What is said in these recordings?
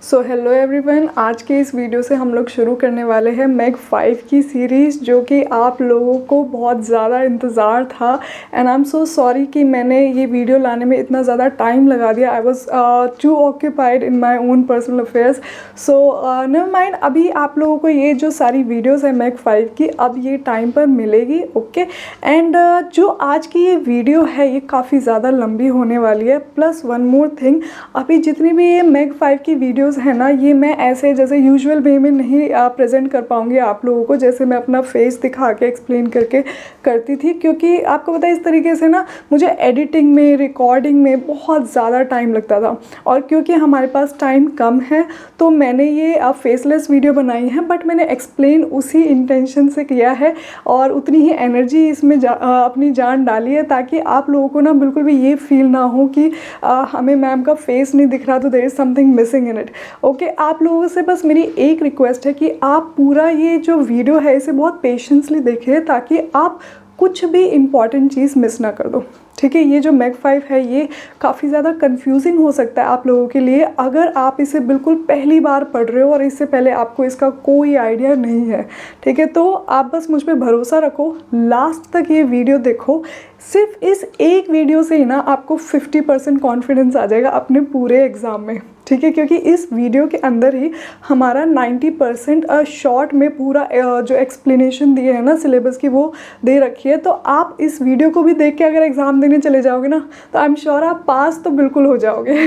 So hello everyone, आज के इस वीडियो से हम लोग शुरू करने वाले हैं मैग 5 की सीरीज़, जो कि आप लोगों को बहुत ज़्यादा इंतज़ार था। And I am so sorry कि मैंने ये वीडियो लाने में इतना ज़्यादा टाइम लगा दिया। I was too occupied in my own personal affairs. So never mind, अभी आप लोगों को ये जो सारी वीडियोज़ है मैग 5 की, अब ये टाइम पर मिलेगी। ओके एंड जो आज की ये वीडियो है ये काफ़ी ज़्यादा लंबी होने वाली है। प्लस वन मोर थिंग, अभी जितनी भी ये मैग 5 की वीडियोस है ना, ये मैं ऐसे जैसे यूजुअल वे में नहीं प्रेजेंट कर पाऊँगी आप लोगों को, जैसे मैं अपना फेस दिखा के एक्सप्लेन करके करती थी। क्योंकि आपको पता है इस तरीके से ना मुझे एडिटिंग में, रिकॉर्डिंग में बहुत ज़्यादा टाइम लगता था। और क्योंकि हमारे पास टाइम कम है तो मैंने ये फेसलेस वीडियो बनाई है, बट मैंने एक्सप्लेन उसी इंटेंशन से किया है और उतनी ही एनर्जी इसमें अपनी जान डाली है, ताकि आप लोगों को ना बिल्कुल भी ये फील ना हो कि हमें मैम का फेस नहीं दिख रहा तो there is something missing in it. Okay, आप लोगों से बस मेरी एक रिक्वेस्ट है कि आप पूरा ये जो वीडियो है इसे बहुत पेशेंसली देखिए, ताकि आप कुछ भी इम्पॉर्टेंट चीज़ मिस ना कर दो। ठीक है, ये जो मैग 5 है ये काफ़ी ज़्यादा कंफ्यूजिंग हो सकता है आप लोगों के लिए, अगर आप इसे बिल्कुल पहली बार पढ़ रहे हो और इससे पहले आपको इसका कोई आइडिया नहीं है। ठीक है, तो आप बस मुझ पर भरोसा रखो, लास्ट तक ये वीडियो देखो। सिर्फ इस एक वीडियो से ही ना आपको 50% कॉन्फिडेंस आ जाएगा अपने पूरे एग्ज़ाम में। ठीक है, क्योंकि इस वीडियो के अंदर ही हमारा 90% शॉर्ट में पूरा जो एक्सप्लेनेशन दिए है ना सिलेबस की, वो दे रखी है। तो आप इस वीडियो को भी देख के अगर एग्ज़ाम देने चले जाओगे ना, तो आई एम श्योर आप पास तो बिल्कुल हो जाओगे।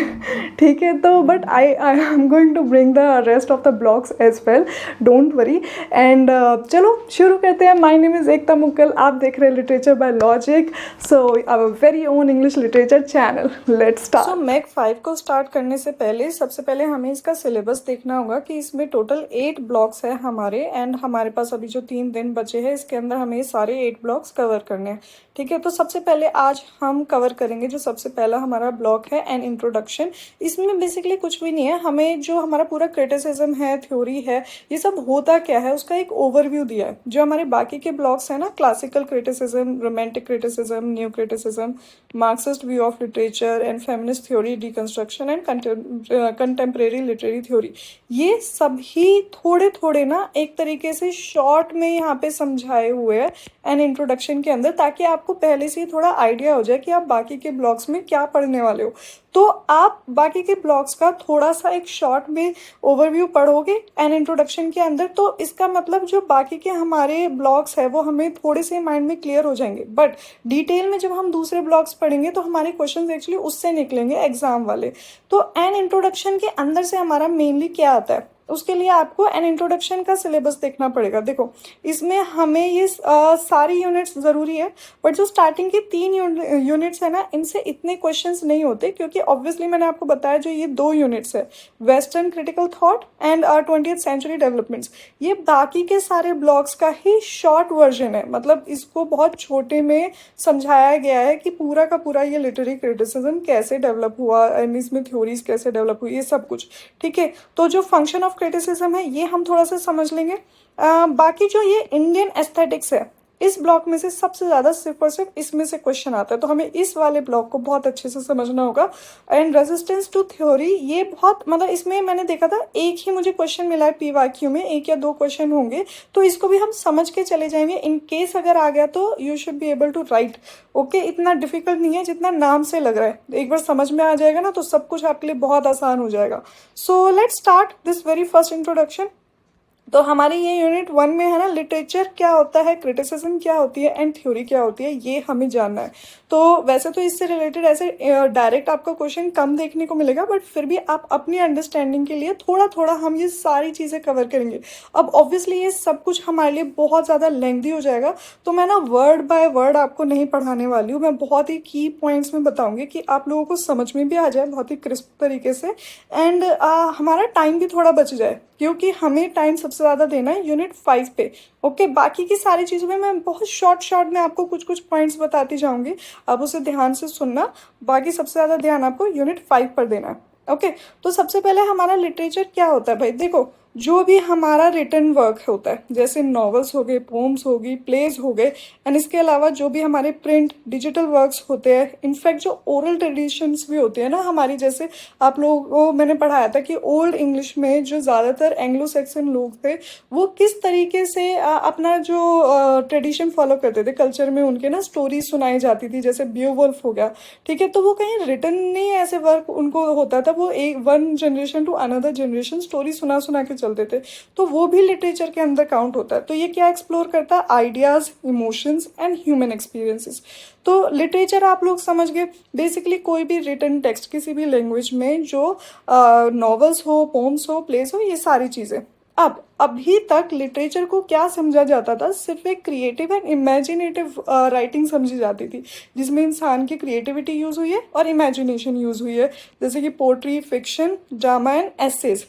ठीक है, तो but I am going to bring the rest of the blogs as well, don't worry. And चलो शुरू करते हैं। My name is Ekta Mukkal, आप देख रहे हैं literature by logic, so our very own English literature channel. Let's start. So MEG 5 को start करने से पहले सबसे पहले हमें इसका सिलेबस देखना होगा कि इसमें टोटल 8 ब्लॉक्स है हमारे, एंड हमारे पास अभी जो 3 दिन बचे हैं इसके अंदर हमें सारे 8 ब्लॉक्स कवर करने हैं। ठीक है, तो सबसे पहले आज हम कवर करेंगे जो सबसे पहला हमारा ब्लॉक है, एन इंट्रोडक्शन। इसमें बेसिकली कुछ भी नहीं है, हमें जो हमारा पूरा क्रिटिसिज्म है, थ्योरी है, ये सब होता क्या है उसका एक ओवरव्यू दिया है। जो हमारे बाकी के ब्लॉक्स हैं ना, classical criticism, romantic criticism, new criticism, Marxist view of literature and feminist theory, deconstruction and contemporary literary theory, ये सभी थोड़े थोड़े ना एक तरीके से शॉर्ट में यहाँ पे समझाए हुए हैं एन इंट्रोडक्शन के अंदर, ताकि आपको पहले से ही थोड़ा आइडिया हो जाए कि आप बाकी के ब्लॉग्स में क्या पढ़ने वाले हो। तो आप बाकी के ब्लॉग्स का थोड़ा सा एक शॉर्ट में ओवरव्यू पढ़ोगे एन इंट्रोडक्शन के अंदर, तो इसका मतलब जो बाकी के हमारे ब्लॉग्स है वो हमें थोड़े से माइंड में क्लियर हो जाएंगे। बट डिटेल में जब हम दूसरे ब्लॉग्स पढ़ेंगे तो हमारे क्वेश्चंस एक्चुअली उससे निकलेंगे एग्जाम वाले। तो एन इंट्रोडक्शन के अंदर से हमारा मेनली क्या आता है, उसके लिए आपको एन इंट्रोडक्शन का सिलेबस देखना पड़ेगा। देखो, इसमें हमें ये सारी यूनिट्स ज़रूरी है, बट जो स्टार्टिंग की 3 यूनिट्स है ना, इनसे इतने क्वेश्चंस नहीं होते, क्योंकि ऑब्वियसली मैंने आपको बताया जो ये 2 यूनिट्स है, western critical thought and 20th century developments, ये बाकी के सारे ब्लॉग्स का ही शॉर्ट वर्जन है। मतलब इसको बहुत छोटे में समझाया गया है कि पूरा का पूरा ये लिटरेरी क्रिटिसिज्म कैसे डेवलप हुआ एंड इसमें थ्योरीज कैसे डेवलप हुई, ये सब कुछ। ठीक है, तो जो फंक्शन ऑफ क्रिटिसिज्म है ये हम थोड़ा सा समझ लेंगे। बाकी जो ये इंडियन एस्थेटिक्स है, इस ब्लॉक में से सबसे ज़्यादा सिर्फ और सिर्फ इसमें से क्वेश्चन आता है, तो हमें इस वाले ब्लॉक को बहुत अच्छे से समझना होगा। एंड रेजिस्टेंस टू थ्योरी, ये बहुत मतलब इसमें मैंने देखा था एक ही मुझे क्वेश्चन मिला है पीवाईक्यू में, 1 या 2 क्वेश्चन होंगे, तो इसको भी हम समझ के चले जाएंगे। इन केस अगर आ गया तो you should be able to write. Okay, इतना डिफिकल्ट नहीं है जितना नाम से लग रहा है, एक बार समझ में आ जाएगा ना तो सब कुछ आपके लिए बहुत आसान हो जाएगा। So let's start this very first introduction. तो हमारी ये यूनिट 1 में है ना, लिटरेचर क्या होता है, क्रिटिसिज्म क्या होती है एंड थ्योरी क्या होती है, ये हमें जानना है। तो वैसे तो इससे रिलेटेड ऐसे डायरेक्ट आपको क्वेश्चन कम देखने को मिलेगा, बट फिर भी आप अपनी अंडरस्टैंडिंग के लिए थोड़ा थोड़ा हम ये सारी चीज़ें कवर करेंगे। अब ऑब्वियसली ये सब कुछ हमारे लिए बहुत ज़्यादा लेंथी हो जाएगा, तो मैं ना वर्ड बाय वर्ड आपको नहीं पढ़ाने वाली हूँ। मैं बहुत ही की पॉइंट्स में बताऊँगी कि आप लोगों को समझ में भी आ जाए बहुत ही क्रिस्प तरीके से, एंड हमारा टाइम भी थोड़ा बच जाए, क्योंकि हमें टाइम सबसे ज़्यादा देना है यूनिट 5 पे। ओके, बाकी की सारी चीज़ों में मैं बहुत शॉर्ट में आपको कुछ कुछ पॉइंट्स बताती जाऊंगी, आप उसे ध्यान से सुनना। बाकी सबसे ज़्यादा ध्यान आपको यूनिट 5 पर देना है। ओके, तो सबसे पहले हमारा लिटरेचर क्या होता है भाई, देखो जो भी हमारा रिटन वर्क होता है, जैसे नॉवेल्स हो गए, पोम्स होगी, प्लेज हो गए, एंड इसके अलावा जो भी हमारे प्रिंट डिजिटल वर्क्स होते हैं, इनफैक्ट जो ओरल ट्रेडिशंस भी होते हैं ना हमारी, जैसे आप लोगों को मैंने पढ़ाया था कि ओल्ड इंग्लिश में जो ज़्यादातर एंग्लो सैक्सन लोग थे वो किस तरीके से अपना जो ट्रेडिशन फॉलो करते थे, कल्चर में उनके ना स्टोरीज सुनाई जाती थी, जैसे बियोवुल्फ हो गया, ठीक है। तो वो कहीं रिटन नहीं ऐसे वर्क उनको होता था, वो एक one generation to another generation story सुना सुना के चलते थे, तो वो भी लिटरेचर के अंदर काउंट होता है। तो ये क्या एक्सप्लोर करता है, ideas, emotions and human experiences. तो लिटरेचर आप लोग समझ गए, बेसिकली कोई भी रिटन टेक्स्ट किसी भी लैंग्वेज में, जो नॉवेल्स हो, पोम्स हो, प्लेस हो, ये सारी चीज़ें। अब अभी तक लिटरेचर को क्या समझा जाता था, सिर्फ एक क्रिएटिव एंड इमेजिनेटिव राइटिंग समझी जाती थी, जिसमें इंसान की क्रिएटिविटी यूज़ हुई है और इमेजिनेशन यूज़ हुई है, जैसे कि poetry, fiction, drama and essays.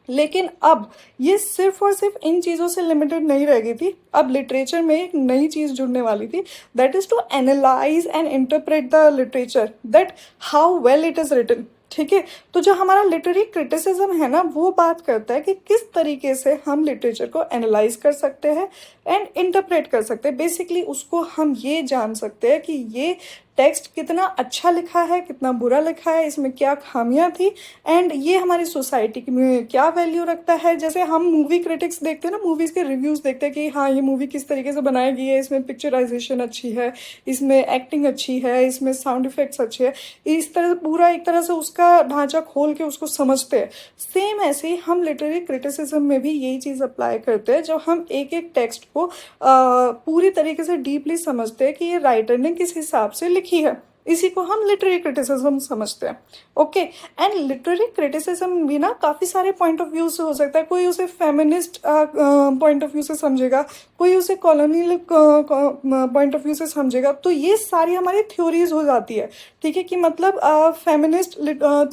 लेकिन अब ये सिर्फ और सिर्फ इन चीज़ों से लिमिटेड नहीं रह गई थी, अब लिटरेचर में एक नई चीज़ जुड़ने वाली थी, that is to analyse and interpret the literature, that how well it is written, ठीक है। तो जो हमारा लिटरेरी क्रिटिसिज्म है ना, वो बात करता है कि किस तरीके से हम लिटरेचर को एनालाइज कर सकते हैं एंड इंटरप्रेट कर सकते हैं। बेसिकली उसको हम ये जान सकते हैं कि ये टेक्स्ट कितना अच्छा लिखा है, कितना बुरा लिखा है, इसमें क्या खामियां थी, एंड ये हमारी सोसाइटी में क्या वैल्यू रखता है। जैसे हम मूवी क्रिटिक्स देखते हैं ना, मूवीज़ के रिव्यूज़ देखते हैं कि हाँ ये मूवी किस तरीके से बनाई गई है, इसमें पिक्चराइजेशन अच्छी है, इसमें एक्टिंग अच्छी है, इसमें साउंड इफेक्ट्स अच्छे हैं, इस तरह पूरा एक तरह से उसका ढांचा खोल के उसको समझते हैं। सेम ऐसे ही हम लिटरेरी क्रिटिसिज्म में भी यही चीज़ अप्लाई करते हैं, जब हम एक एक टेक्स्ट को पूरी तरीके से डीपली समझते हैं कि ये राइटर ने किस हिसाब से लिखी है, इसी को हम लिटरेरी क्रिटिसिज्म समझते हैं। ओके, एंड लिटरेरी क्रिटिसिज्म भी ना काफ़ी सारे पॉइंट ऑफ व्यू से हो सकता है। कोई उसे फेमिनिस्ट पॉइंट ऑफ व्यू से समझेगा, कोई उसे कॉलोनियल पॉइंट ऑफ व्यू से समझेगा। तो ये सारी हमारी थ्योरीज हो जाती है, ठीक है, कि मतलब फेमिनिस्ट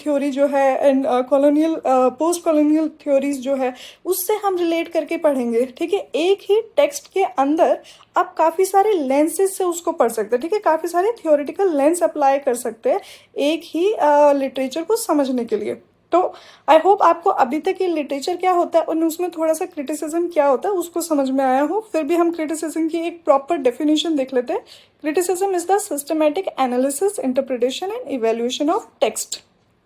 थ्योरी जो है and colonial post colonial theories जो है, उससे हम रिलेट करके पढ़ेंगे, ठीक है। एक ही टेक्स्ट के अंदर आप काफ़ी सारे लेंसेज से उसको पढ़ सकते हैं, ठीक है, काफ़ी सारे थियोरेटिकल लेंस अप्लाई कर सकते हैं एक ही लिटरेचर को समझने के लिए। तो आई होप आपको अभी तक ये लिटरेचर क्या होता है और उसमें थोड़ा सा क्रिटिसिज्म क्या होता है उसको समझ में आया हो। फिर भी हम क्रिटिसिज्म की एक प्रॉपर डेफिनेशन देख लेते हैं। Criticism is the systematic analysis, interpretation and evaluation of text.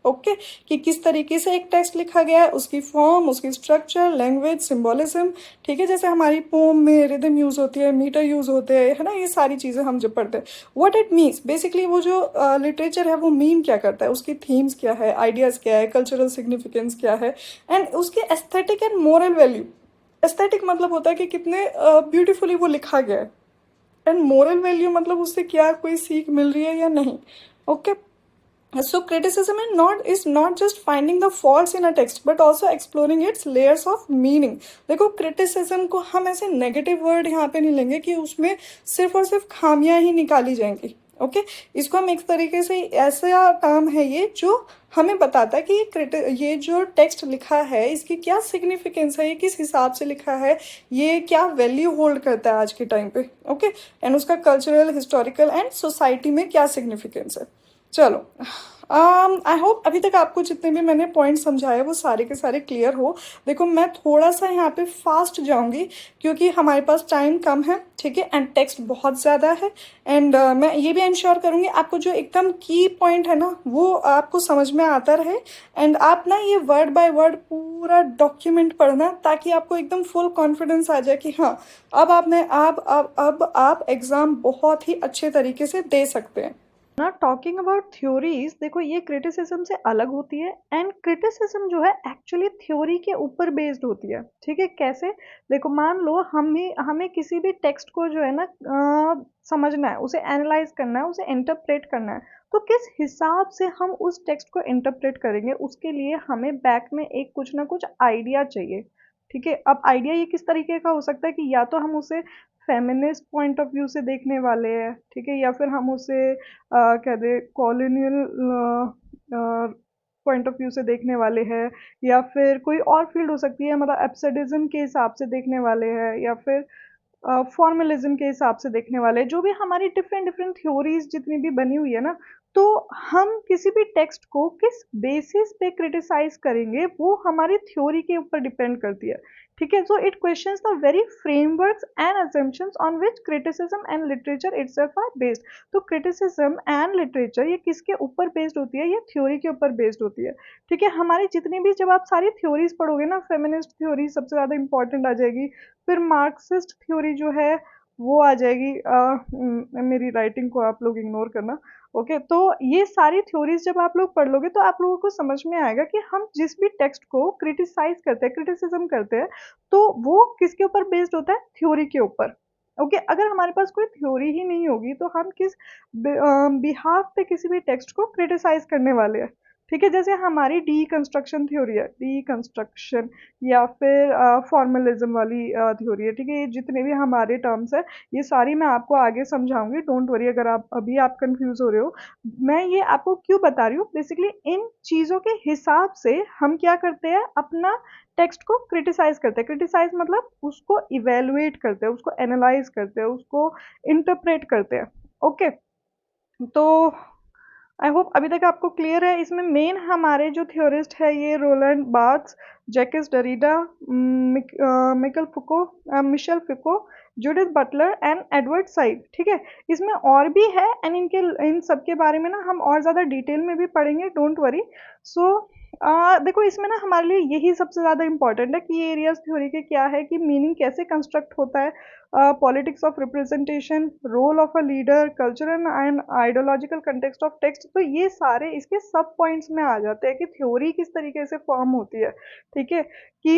Okay, कि किस तरीके से एक टेक्स्ट लिखा गया है, उसकी फॉर्म, उसकी स्ट्रक्चर, लैंग्वेज, सिंबॉलिज्म, ठीक है। जैसे हमारी पोम में रिदम यूज़ होती है, मीटर यूज़ होते हैं, है ना, ये सारी चीज़ें हम जब पढ़ते हैं। व्हाट इट मीन्स, बेसिकली वो जो लिटरेचर है वो मीन क्या करता है, उसकी थीम्स क्या है, आइडियाज़ क्या है, कल्चरल सिग्निफिकेंस क्या है, एंड उसकी aesthetic and moral value. Aesthetic मतलब होता है कि कितने ब्यूटीफुली वो लिखा गया है, एंड मोरल वैल्यू मतलब उससे क्या कोई सीख मिल रही है या नहीं। Okay, so criticism is not just finding the faults in a text but also exploring its layers of meaning। देखो criticism को हम ऐसे नेगेटिव वर्ड यहाँ पे नहीं लेंगे कि उसमें सिर्फ और सिर्फ खामियां ही निकाली जाएंगी। ओके, इसको हम एक तरीके से ऐसा काम है ये जो हमें बताता है कि ये जो टेक्स्ट लिखा है इसकी क्या सिग्निफिकेंस है, ये किस हिसाब से लिखा है, ये क्या वैल्यू होल्ड करता है आज के टाइम पे। ओके, एंड उसका कल्चरल, हिस्टोरिकल एंड सोसाइटी में क्या सिग्निफिकेंस है। चलो, आई होप अभी तक आपको जितने भी मैंने पॉइंट समझाए वो सारे के सारे क्लियर हो। देखो मैं थोड़ा सा यहाँ पे फास्ट जाऊँगी क्योंकि हमारे पास टाइम कम है, ठीक है, एंड टेक्स्ट बहुत ज़्यादा है, एंड मैं ये भी इंश्योर करूँगी आपको जो एकदम की पॉइंट है ना वो आपको समझ में आता रहे, एंड आप ना ये वर्ड बाय वर्ड पूरा डॉक्यूमेंट पढ़ना ताकि आपको एकदम फुल कॉन्फिडेंस आ जाए कि हाँ अब आपने अब आप एग्ज़ाम बहुत ही अच्छे तरीके से दे सकते हैं ना। टॉकिंग अबाउट थ्योरीज, देखो ये क्रिटिसिज्म से अलग होती है, एंड क्रिटिसिज्म जो है एक्चुअली थ्योरी के ऊपर बेस्ड होती है, ठीक है। कैसे, देखो मान लो हमें हमें किसी भी टेक्स्ट को जो है ना समझना है, उसे एनालाइज करना है, उसे इंटरप्रेट करना है, तो किस हिसाब से हम उस टेक्स्ट को इंटरप्रेट करेंगे, उसके लिए हमें बैक में एक कुछ ना कुछ आइडिया चाहिए, ठीक है। अब आइडिया ये किस तरीके का हो सकता है कि या तो हम उसे फेमिनिस्ट पॉइंट ऑफ व्यू से देखने वाले हैं, ठीक है, या फिर हम उसे क्या दे कॉलोनियल पॉइंट ऑफ व्यू से देखने वाले हैं, या फिर कोई और फील्ड हो सकती है, मतलब एब्सर्डिज्म के हिसाब से देखने वाले हैं, या फिर फॉर्मलिज्म के हिसाब से देखने वाले हैं। जो भी हमारी डिफरेंट डिफरेंट थ्योरीज जितनी भी बनी हुई है ना, तो हम किसी भी टेक्स्ट को किस बेसिस पे क्रिटिसाइज करेंगे वो हमारी थ्योरी के ऊपर डिपेंड करती है, ठीक है। So it questions the very frameworks and assumptions on which criticism and literature itself are based. तो क्रिटिसिज्म एंड लिटरेचर ये किसके ऊपर बेस्ड होती है, ये थ्योरी के ऊपर बेस्ड होती है, ठीक है। हमारी जितनी भी, जब आप सारी थ्योरीज पढ़ोगे ना, फेमिनिस्ट थ्योरी सबसे ज़्यादा इंपॉर्टेंट आ जाएगी, फिर मार्क्सिस्ट थ्योरी जो है वो आ जाएगी। मेरी राइटिंग को आप लोग इग्नोर करना, ओके। तो ये सारी थ्योरीज जब आप लोग पढ़ लोगे तो आप लोगों को समझ में आएगा कि हम जिस भी टेक्स्ट को क्रिटिसाइज करते हैं, क्रिटिसिज्म करते हैं, तो वो किसके ऊपर बेस्ड होता है, थ्योरी के ऊपर, ओके। अगर हमारे पास कोई थ्योरी ही नहीं होगी तो हम किस बिहाफ पे किसी भी टेक्स्ट को क्रिटिसाइज करने वाले हैं, ठीक है। जैसे हमारी डीकंस्ट्रक्शन थ्योरी है, डीकंस्ट्रक्शन या फिर फॉर्मलिज्म वाली थ्योरी है, ठीक है। ये जितने भी हमारे टर्म्स है ये सारी मैं आपको आगे समझाऊंगी, डोंट वरी अगर आप अभी आप कंफ्यूज हो रहे हो। मैं ये आपको क्यों बता रही हूँ, बेसिकली इन चीज़ों के हिसाब से हम क्या करते हैं, अपना टेक्स्ट को क्रिटिसाइज करते हैं। क्रिटिसाइज मतलब उसको इवेलुएट करते हैं, उसको एनालाइज करते हैं, उसको इंटरप्रेट करते हैं, ओके। तो आई होप अभी तक आपको क्लियर है। इसमें मेन हमारे जो थ्योरिस्ट है ये Roland Barthes, Jacques Derrida, Michel Foucault, Michel Foucault, Judith Butler and Edward Said, ठीक है। इसमें और भी है एंड इन सब के बारे में ना हम और ज़्यादा डिटेल में भी पढ़ेंगे, डोंट वरी। सो देखो इसमें ना हमारे लिए यही सबसे ज़्यादा इंपॉर्टेंट है कि ये एरियाज थ्योरी के क्या है, कि मीनिंग कैसे कंस्ट्रक्ट होता है, politics of representation, role of a leader, cultural and ideological context of text. तो ये सारे इसके सब पॉइंट्स में आ जाते हैं कि थ्योरी किस तरीके से फॉर्म होती है, ठीक है। कि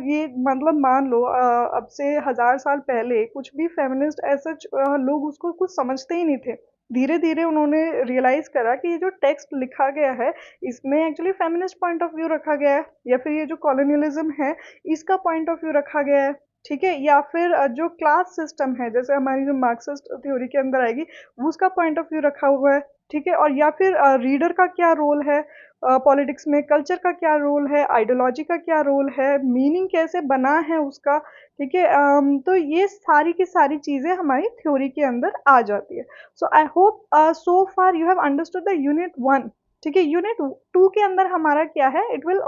ये मतलब मान लो अब से 1000 साल पहले कुछ भी फेमिनिस्ट ऐसा लोग उसको कुछ समझते ही नहीं थे। धीरे धीरे उन्होंने रियलाइज करा कि ये जो टेक्स्ट लिखा गया है इसमें actually feminist point of view रखा गया है, या फिर ये जो कॉलोनियलिज्म है इसका पॉइंट ऑफ व्यू रखा गया है, ठीक है। या फिर जो क्लास सिस्टम है, जैसे हमारी जो मार्क्सिस्ट थ्योरी के अंदर आएगी, वो उसका पॉइंट ऑफ व्यू रखा हुआ है, ठीक है। और या फिर रीडर का क्या रोल है पॉलिटिक्स में, कल्चर का क्या रोल है, आइडियोलॉजी का क्या रोल है, मीनिंग कैसे बना है उसका, ठीक है। तो ये सारी की सारी चीज़ें हमारी थ्योरी के अंदर आ जाती है। So I hope so far you have understood the unit 1, ठीक है। यूनिट 2 के अंदर हमारा क्या है, it will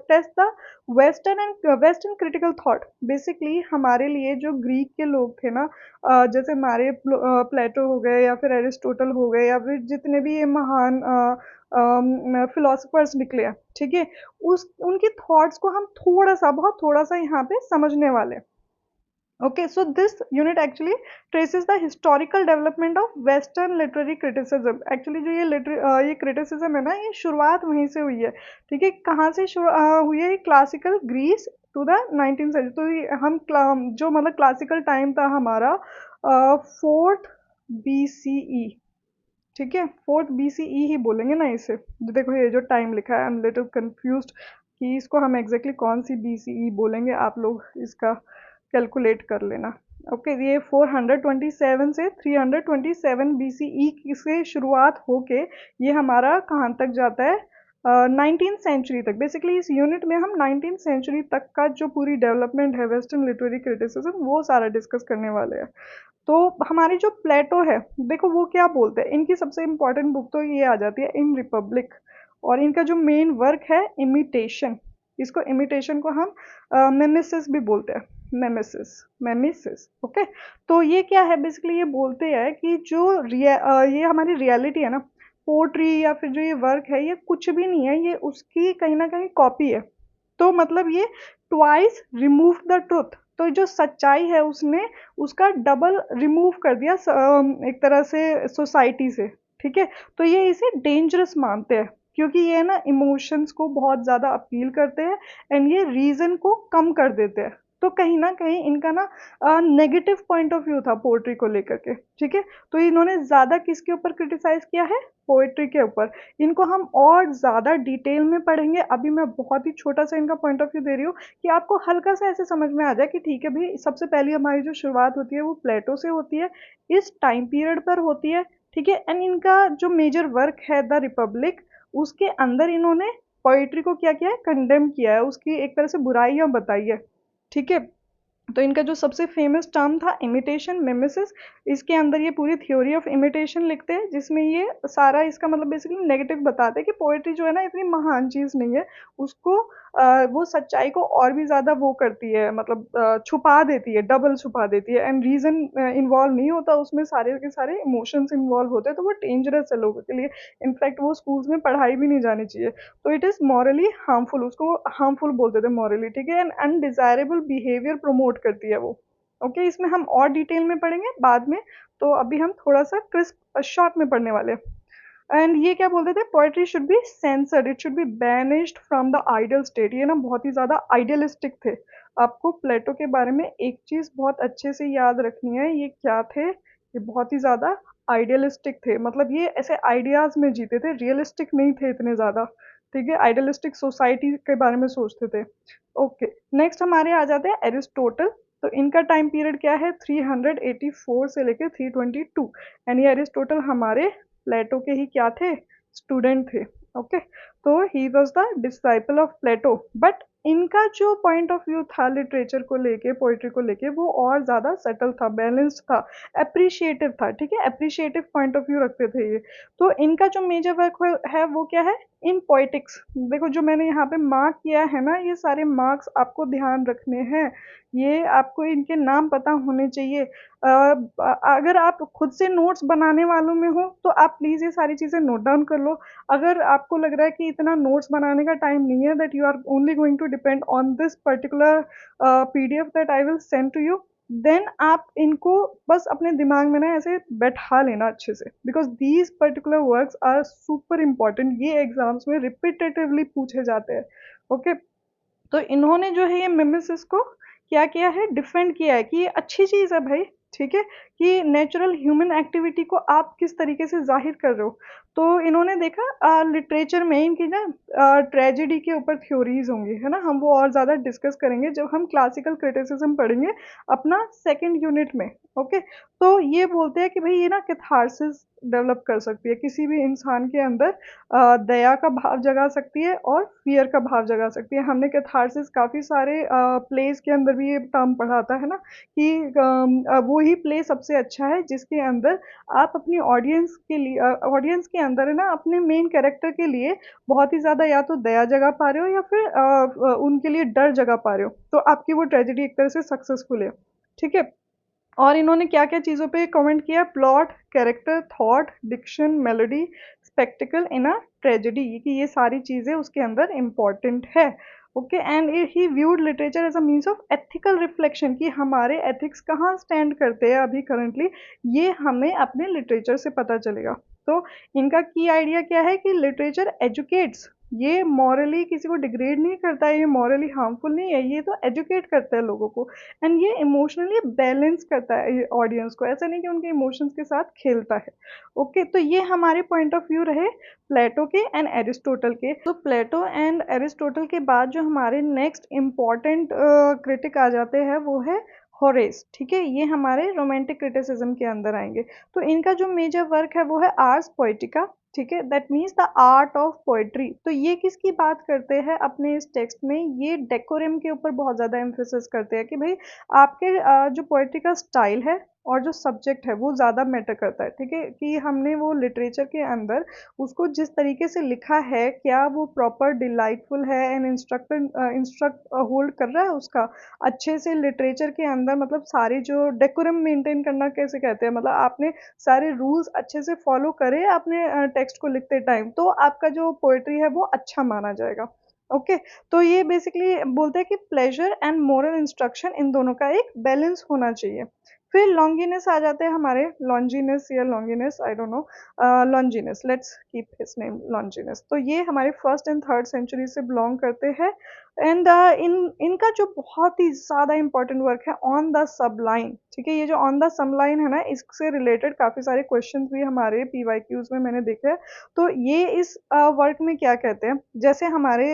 test the western critical thought. Basically हमारे लिए जो ग्रीक के लोग थे ना, जैसे हमारे प्लेटो हो गए या फिर एरिस्टोटल हो गए या फिर जितने भी ये महान फिलोसफर्स निकले हैं, ठीक है, उस उनकी थॉट्स को हम थोड़ा सा, बहुत थोड़ा सा यहाँ पे समझने वाले हैं, okay. So this unit actually traces the historical development of western literary criticism। actually जो ये criticism है ना, ये शुरुआत वहीं से हुई है, ठीक है। कहाँ से हुई है, classical Greece to the 19th century. तो जो मतलब क्लासिकल टाइम था हमारा 4th BCE, ठीक है। 4th BCE ही बोलेंगे ना इसे। देखो ये जो टाइम लिखा है, आई एम लिटिल कंफ्यूज्ड कि इसको हम एग्जैक्टली कौन सी BCE बोलेंगे, आप लोग इसका कैलकुलेट कर लेना, ओके। ये 427 से 327 BCE से शुरुआत होके ये हमारा कहाँ तक जाता है, 19th सेंचुरी तक। बेसिकली इस यूनिट में हम 19th सेंचुरी तक का जो पूरी डेवलपमेंट है वेस्टर्न लिटरेरी क्रिटिसिज्म वो सारा डिस्कस करने वाले हैं। तो हमारी जो प्लेटो है, देखो वो क्या बोलते हैं, इनकी सबसे इम्पोर्टेंट बुक तो ये आ जाती है इन रिपब्लिक, और इनका जो मेन वर्क है इमिटेशन। इसको इमिटेशन को हम मेमिसिस भी बोलते हैं, मेमिसिस, मेमिसिस, ओके। तो ये क्या है, बेसिकली ये बोलते हैं कि जो ये हमारी रियलिटी है ना, पोट्री या फिर जो ये वर्क है ये कुछ भी नहीं है, ये उसकी कहीं ना कहीं कॉपी है। तो मतलब ये ट्वाइस रिमूव द ट्रुथ। तो जो सच्चाई है उसने उसका डबल रिमूव कर दिया एक तरह से सोसाइटी से, ठीक है। तो ये इसे डेंजरस मानते हैं क्योंकि ये ना इमोशंस को बहुत ज़्यादा अपील करते हैं एंड ये रीज़न को कम कर देते हैं। तो कहीं ना कहीं इनका ना नेगेटिव पॉइंट ऑफ व्यू था पोएट्री को लेकर के, ठीक है। तो इन्होंने ज़्यादा किसके ऊपर क्रिटिसाइज किया है, पोएट्री के ऊपर। इनको हम और ज़्यादा डिटेल में पढ़ेंगे, अभी मैं बहुत ही छोटा सा इनका पॉइंट ऑफ व्यू दे रही हूँ कि आपको हल्का सा ऐसे समझ में आ जाए कि ठीक है भाई, सबसे पहले हमारी जो शुरुआत होती है वो प्लेटो से होती है, इस टाइम पीरियड पर होती है, ठीक है। एंड इनका जो मेजर वर्क है द रिपब्लिक, उसके अंदर इन्होंने पोइट्री को क्या किया है, कंडेम किया है, उसकी एक तरह से बुराइयां बताई है, ठीक है। तो इनका जो सबसे फेमस टर्म था इमिटेशन मिमेसिस, इसके अंदर ये पूरी थ्योरी ऑफ इमिटेशन लिखते हैं, जिसमें ये सारा इसका मतलब बेसिकली नेगेटिव बताते हैं कि पोएट्री जो है ना इतनी महान चीज़ नहीं है, उसको वो सच्चाई को और भी ज़्यादा वो करती है, मतलब छुपा देती है, डबल छुपा देती है, एंड रीज़न इन्वॉल्व नहीं होता उसमें, सारे के सारे इमोशंस इन्वॉल्व होते हैं, तो वो डेंजरस है लोगों के लिए। इनफैक्ट वो स्कूल्स में पढ़ाई भी नहीं जानी चाहिए। तो इट इज़ मॉरली हार्मफुल, उसको हार्मफुल बोलते थे मॉरली, ठीक है, एंड अनडिजायरेबल बिहेवियर प्रमोट करती है वो। ओके, इसमें हम और डिटेल में पढ़ेंगे बाद में, तो अभी हम थोड़ा सा क्रिस्प शॉर्ट में पढ़ने वाले हैं। एंड ये क्या बोलते थे, poetry should be censored, it should be banished from the ideal state. ये ना बहुत ही ज़्यादा आइडियलिस्टिक थे। आपको प्लेटो के बारे में एक चीज़ बहुत अच्छे से याद रखनी है, ये क्या थे, ये बहुत ही ज़्यादा आइडियलिस्टिक थे, मतलब ये ऐसे आइडियाज़ में जीते थे, रियलिस्टिक नहीं थे इतने ज़्यादा, ठीक है, आइडियलिस्टिक सोसाइटी के बारे में सोचते थे। ओके, नेक्स्ट हमारे आ जाते हैं एरिस्टोटल। तो इनका टाइम पीरियड क्या है, 384 से लेकर 322, एंड ये एरिस्टोटल हमारे प्लेटो के ही क्या थे, स्टूडेंट थे। ओके, तो he was the disciple of Plato, but इनका जो पॉइंट ऑफ व्यू था लिटरेचर को लेके, पोइट्री को लेके, वो और ज़्यादा सेटल था, बैलेंस्ड था, अप्रिशिएटिव था, ठीक है, अप्रिशिएटिव पॉइंट ऑफ व्यू रखते थे ये। तो इनका जो मेजर वर्क है वो क्या है, इन पोइटिक्स। देखो जो मैंने यहाँ पे मार्क किया है ना, ये सारे मार्क्स आपको ध्यान रखने हैं, ये आपको इनके नाम पता होने चाहिए। अगर आप खुद से नोट्स बनाने वालों में हो तो आप प्लीज़ ये सारी चीज़ें नोट डाउन कर लो। अगर आपको लग रहा है कि इतना नोट्स बनाने का टाइम नहीं है, that you are only going to depend on this particular PDF that I will send to you, then आप इनको बस अपने दिमाग में ना ऐसे बैठा लेना अच्छे से, because these particular works are super important, ये एग्जाम्स में रिपीटेटिवली पूछे जाते हैं। ओके, तो इन्होंने जो है ये मिमेसिस को क्या किया है, डिफेंड किया है कि ये अच्छी चीज़ है भाई, ठीक है, कि नेचुरल ह्यूमन एक्टिविटी को आप किस तरीके से जाहिर कर रहे हो। तो इन्होंने देखा लिटरेचर में इनकी ना ट्रेजेडी के ऊपर थ्योरीज होंगी, है ना, हम वो और ज़्यादा डिस्कस करेंगे जब हम क्लासिकल क्रिटिसिज्म पढ़ेंगे अपना सेकंड यूनिट में। ओके, तो ये बोलते हैं कि भाई ये ना कैथारसिस डेवलप कर सकती है किसी भी इंसान के अंदर, दया का भाव जगा सकती है और फियर का भाव जगा सकती है। हमने कैथारसिस काफ़ी सारे प्लेस के अंदर भी ये टर्म पढ़ा था, है ना, कि वो ही प्ले सबसे अच्छा है जिसके अंदर आप अपनी ऑडियंस के लिए, ऑडियंस के अंदर है ना, अपने मेन कैरेक्टर के लिए बहुत ही ज़्यादा या तो दया जगा पा रहे हो या फिर उनके लिए डर जगा पा रहे हो, तो आपकी वो ट्रेजेडी एक तरह से सक्सेसफुल है, ठीक है। और इन्होंने क्या-क्या चीज़ों पे कमेंट किया, plot, character, thought, diction, melody, spectacle in a tragedy, कि ये सारी चीज़ें उसके अंदर इम्पोर्टेंट है। Okay, and he viewed literature as a means of ethical reflection, कि हमारे एथिक्स कहाँ स्टैंड करते हैं अभी करंटली, ये हमें अपने लिटरेचर से पता चलेगा। तो इनका की आइडिया क्या है कि लिटरेचर एजुकेट्स, ये मॉरली किसी को डिग्रेड नहीं करता है, ये मॉरली हार्मफुल नहीं है, ये तो एजुकेट करता है लोगों को, एंड ये इमोशनली बैलेंस करता है ऑडियंस को, ऐसा नहीं कि उनके इमोशंस के साथ खेलता है। ओके, तो ये हमारे पॉइंट ऑफ व्यू रहे प्लेटो के एंड एरिस्टोटल के। तो प्लेटो एंड एरिस्टोटल के बाद जो हमारे नेक्स्ट इम्पॉर्टेंट क्रिटिक आ जाते हैं वो है होरेस, ठीक है, ये हमारे रोमांटिक क्रिटिसिज्म के अंदर आएंगे। तो इनका जो मेजर वर्क है वो है आर्स पोएटिका, ठीक है, that means the art of poetry. तो ये किसकी बात करते हैं अपने इस टेक्स्ट में, ये डेकोरम के ऊपर बहुत ज़्यादा एम्फेसिस करते हैं कि भाई आपके जो पोएट्री का स्टाइल है और जो सब्जेक्ट है वो ज़्यादा मैटर करता है, ठीक है, कि हमने वो लिटरेचर के अंदर उसको जिस तरीके से लिखा है, क्या वो प्रॉपर डिलाइटफुल है एंड इंस्ट्रक्ट होल्ड कर रहा है उसका अच्छे से लिटरेचर के अंदर, मतलब सारे जो डेकोरम मेंटेन करना कैसे कहते हैं, मतलब आपने सारे रूल्स अच्छे से फॉलो करे अपने टेक्स्ट को लिखते टाइम, तो आपका जो पोएट्री है वो अच्छा माना जाएगा। ओके, तो ये बेसिकली बोलते हैं कि प्लेजर एंड मोरल इंस्ट्रक्शन इन दोनों का एक बैलेंस होना चाहिए। फिर लॉन्गिनस आ जाते हैं हमारे, लॉन्जिनस या Longinus, I don't know, Longinus, let's keep his name Longinus. तो ये हमारे फर्स्ट एंड थर्ड सेंचुरी से बिलोंग करते हैं, एंड इनका जो बहुत ही ज़्यादा इंपॉर्टेंट वर्क है ऑन द सबलाइन, ठीक है, ये जो ऑन द सबलाइन है ना, इससे रिलेटेड काफ़ी सारे क्वेश्चंस भी हमारे पीवाईक्यूज में मैंने देखे हैं। तो ये इस वर्क में क्या कहते हैं, जैसे हमारे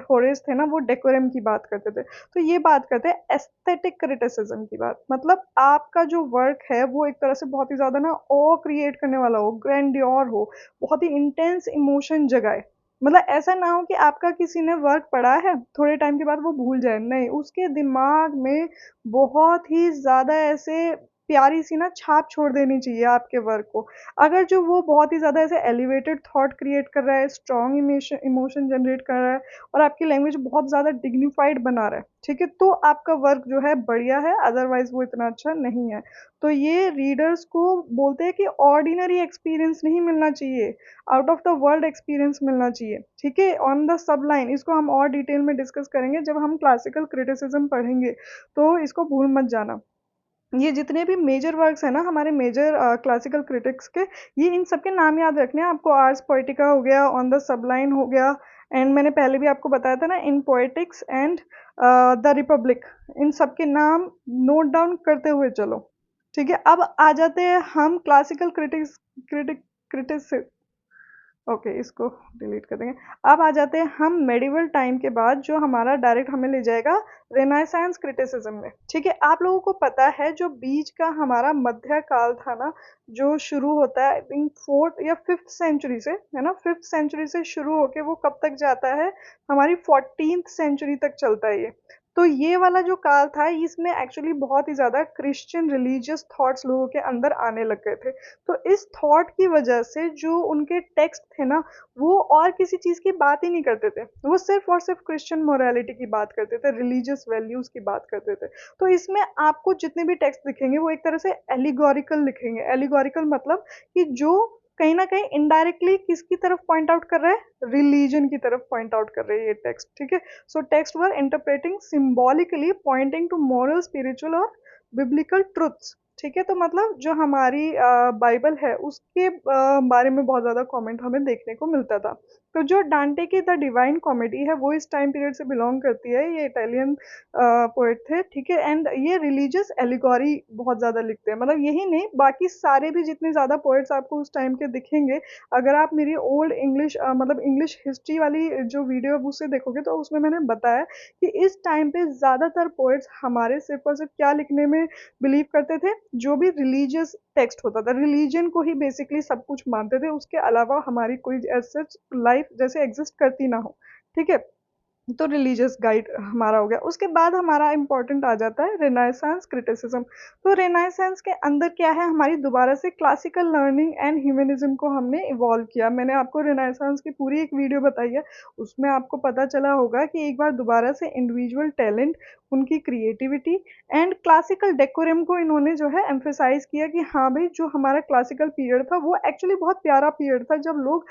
होरेस थे ना, वो डेकोरम की बात करते थे, तो ये बात करते हैं एस्थेटिक क्रिटिसिज्म की बात, मतलब आपका जो वर्क है वो एक तरह से बहुत ही ज़्यादा ना ऑ क्रिएट करने वाला हो, ग्रैंडियोर हो, बहुत ही इंटेंस इमोशन जगाए, मतलब ऐसा ना हो कि आपका किसी ने वर्क पढ़ा है, थोड़े टाइम के बाद वो भूल जाए, नहीं, उसके दिमाग में बहुत ही ज़्यादा ऐसे प्यारी सी ना छाप छोड़ देनी चाहिए आपके वर्क को। अगर जो वो बहुत ही ज़्यादा ऐसे एलिवेटेड थॉट क्रिएट कर रहा है, स्ट्रॉन्ग इमोशन जनरेट कर रहा है और आपकी लैंग्वेज बहुत ज़्यादा डिग्निफाइड बना रहा है, ठीक है? तो आपका वर्क जो है बढ़िया है, अदरवाइज़ वो इतना अच्छा नहीं है। तो ये रीडर्स को बोलते हैं कि ऑर्डिनरी एक्सपीरियंस नहीं मिलना चाहिए, out of the world experience मिलना चाहिए, ठीक है? ऑन द सब लाइन इसको हम और डिटेल में डिस्कस करेंगे जब हम क्लासिकल क्रिटिसिज्म पढ़ेंगे, तो इसको भूल मत जाना। ये जितने भी मेजर वर्क्स हैं ना हमारे मेजर क्लासिकल क्रिटिक्स के, ये इन सब के नाम याद रखने हैं आपको। आर्स पोएटिका हो गया, ऑन द सबलाइन हो गया, एंड मैंने पहले भी आपको बताया था ना इन पोएटिक्स एंड द रिपब्लिक, इन सब के नाम नोट डाउन करते हुए चलो, ठीक है? अब आ जाते हैं हम क्लासिकल क्रिटिक्स ओके, इसको डिलीट कर देंगे। अब आ जाते हैं हम मेडिवल टाइम के बाद, जो हमारा डायरेक्ट हमें ले जाएगा रेनासांस क्रिटिसिज्म में, ठीक है? आप लोगों को पता है जो बीच का हमारा मध्य काल था ना, जो शुरू होता है आई थिंक 4th या 5th सेंचुरी से, है ना? 5th सेंचुरी से शुरू होके वो कब तक जाता है, हमारी 14th सेंचुरी तक चलता है ये। तो ये वाला जो काल था, इसमें एक्चुअली बहुत ही ज़्यादा क्रिश्चियन रिलीजियस थॉट्स लोगों के अंदर आने लग गए थे। तो इस थॉट की वजह से जो उनके टेक्स्ट थे ना, वो और किसी चीज़ की बात ही नहीं करते थे। वो सिर्फ़ और सिर्फ़ क्रिश्चियन मोरालिटी की बात करते थे, रिलीजियस वैल्यूज़ की बात करते थे। तो इसमें आपको जितने भी टेक्स्ट दिखेंगे, वो एक तरह से एलिगोरिकल लिखेंगे। एलिगोरिकल मतलब कि जो कहीं न कहीं इनडायरेक्टली किसकी तरफ पॉइंट आउट कर रहा है? रिलीजन की तरफ पॉइंट आउट कर रहे हैं ये टेक्स्ट, ठीक है? So text were interpreting symbolically pointing to moral, spiritual और बिब्लिकल ट्रुथ्स, ठीक है? तो मतलब जो हमारी बाइबल है उसके बारे में बहुत ज़्यादा कमेंट हमें देखने को मिलता था। तो जो डांटे की द डिवाइन कॉमेडी है वो इस टाइम पीरियड से बिलोंग करती है। ये इटालियन पोएट थे, ठीक है? एंड ये रिलीजियस एलिगोरी बहुत ज़्यादा लिखते हैं। मतलब यही नहीं, बाकी सारे भी जितने ज़्यादा पोएट्स आपको उस टाइम के दिखेंगे, अगर आप मेरी ओल्ड इंग्लिश मतलब इंग्लिश हिस्ट्री वाली जो वीडियो है उससे देखोगे, तो उसमें मैंने बताया कि इस टाइम पे ज़्यादातर पोएट्स हमारे सिर्फ़ और सिर्फ़ क्या लिखने में बिलीव करते थे, जो भी रिलीजियस टेक्स्ट होता था, रिलीजन को ही बेसिकली सब कुछ मानते थे, उसके अलावा हमारी कोई एज सच लाइफ जैसे एग्जिस्ट करती ना हो, ठीक है? तो रिलीजियस गाइड हमारा हो गया। उसके बाद हमारा इम्पोर्टेंट आ जाता है रेनासांस क्रिटिसिज्म। तो रेनासांस के अंदर क्या है, हमारी दोबारा से क्लासिकल लर्निंग एंड ह्यूमनिज्म को हमने इवॉल्व किया। मैंने आपको रेनासांस की पूरी एक वीडियो बताई है, उसमें आपको पता चला होगा कि एक बार दोबारा से इंडिविजुअल टैलेंट, उनकी क्रिएटिविटी एंड क्लासिकल डेकोरम को इन्होंने जो है एम्फेसाइज किया कि हाँ भाई, जो हमारा क्लासिकल पीरियड था वो एक्चुअली बहुत प्यारा पीरियड था, जब लोग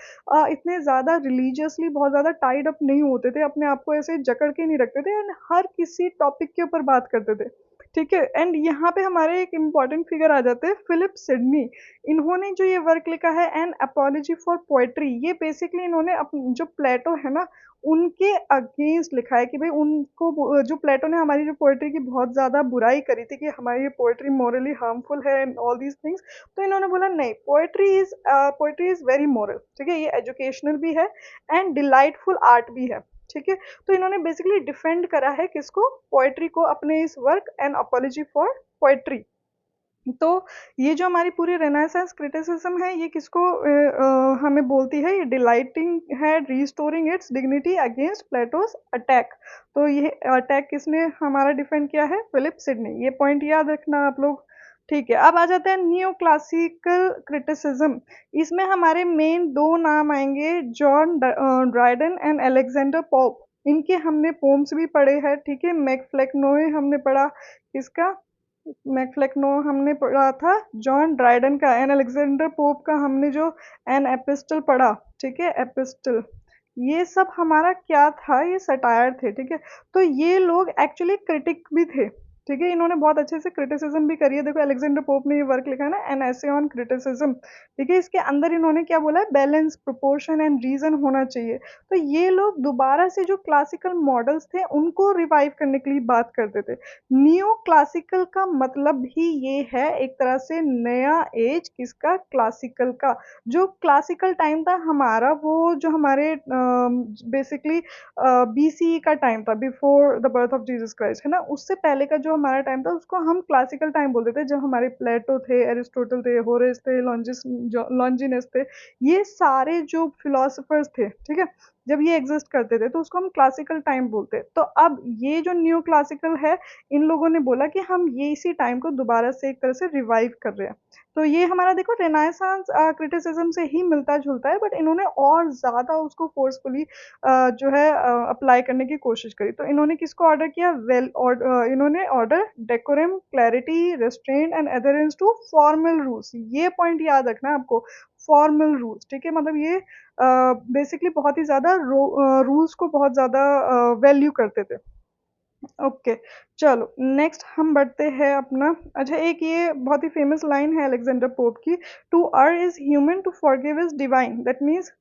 इतने ज़्यादा रिलीजियसली बहुत ज़्यादा टाइड अप नहीं होते थे, अपने आप को ऐसे जकड़ के नहीं रखते थे, एंड हर किसी टॉपिक के ऊपर बात करते थे, ठीक है? एंड यहाँ पे हमारे एक इम्पॉर्टेंट फिगर आ जाते हैं, फिलिप सिडनी। इन्होंने जो ये वर्क लिखा है एन अपॉलजी फॉर पोएट्री, ये बेसिकली इन्होंने जो प्लेटो है ना, उनके अगेंस्ट लिखा है कि भाई उनको जो प्लेटो ने हमारी जो पोएट्री की बहुत ज़्यादा बुराई करी थी कि हमारी ये पोएट्री मोरली हार्मफुल है एंड ऑल दीज थिंग्स, तो इन्होंने बोला नहीं, पोएट्री इज वेरी मोरल, ठीक है? ये एजुकेशनल भी है एंड डिलाइटफुल आर्ट भी है, ठीक है? तो इन्होंने बेसिकली डिफेंड करा है किसको? पोएट्री को, अपने इस work an apology for poetry. तो ये जो हमारी पूरी रेनेसांस क्रिटिसिज्म है, ये किसको हमें बोलती है? ये डिलाइटिंग है restoring it's dignity against plateaus attack. तो ये अटैक किसने हमारा डिफेंड किया है? Philip Sidney. ये पॉइंट याद रखना आप लोग, ठीक है? अब आ जाते हैं न्यू क्लासिकल क्रिटिसिज्म। इसमें हमारे मेन दो नाम आएंगे, John Dryden and Alexander pope. इनके हमने पोम्स भी पढ़े हैं, ठीक है? मैकफ्लेक्नोए हमने पढ़ा, किसका? मैकफ्लेक्नो हमने पढ़ा था जॉन ड्राइडन का। एन अलेक्जेंडर पोप का हमने जो एन एपिस्टल पढ़ा, ठीक है? एपिस्टल, ये सब हमारा क्या था? ये सटायर थे, ठीक है? तो ये लोग एक्चुअली क्रिटिक भी थे, ठीक है? इन्होंने बहुत अच्छे से क्रिटिसिज्म भी करी है। देखो अलेक्जेंडर पोप ने ये वर्क लिखा है ना, एन एसे ऑन क्रिटिसिज्म, ठीक है? इसके अंदर इन्होंने क्या बोला है? बैलेंस, प्रोपोर्शन एंड रीजन होना चाहिए। तो ये लोग दोबारा से जो क्लासिकल मॉडल्स थे उनको रिवाइव करने के लिए बात करते थे। न्यू क्लासिकल का मतलब ही ये है एक तरह से नया एज, किसका? क्लासिकल का। जो क्लासिकल टाइम था हमारा, वो जो हमारे बेसिकली बीसीई का टाइम था, before the birth of Jesus Christ, है ना? उससे पहले का जो हमारा टाइम था उसको हम क्लासिकल टाइम बोलते थे, जब हमारे प्लेटो थे, एरिस्टोटल थे, होरेस थे, लॉन्जिनस थे, ये सारे जो फिलोसफर्स थे, ठीक है? जब ये एग्जिस्ट करते थे तो उसको हम क्लासिकल टाइम बोलते हैं। तो अब ये जो न्यू क्लासिकल है, इन लोगों ने बोला कि हम ये इसी टाइम को दोबारा से एक तरह से रिवाइव कर रहे हैं। तो ये हमारा देखो रेनाइसेंस क्रिटिसिज्म से ही मिलता जुलता है, बट इन्होंने और ज़्यादा उसको फोर्सफुली जो है अप्लाई करने की कोशिश करी। तो इन्होंने किसको ऑर्डर किया? इन्होंने order decorum, clarity, restraint and adherence to formal rules. ये पॉइंट याद रखना है आपको, फॉर्मल रूल्स, ठीक है। मतलब ये बेसिकली बहुत ही ज़्यादा रूल्स को बहुत ज़्यादा वैल्यू करते थे। ओके, चलो नेक्स्ट हम बढ़ते हैं अपना। अच्छा, एक ये बहुत ही फेमस लाइन है अलेक्जेंडर पोप की, to err is human, to forgive is divine. That means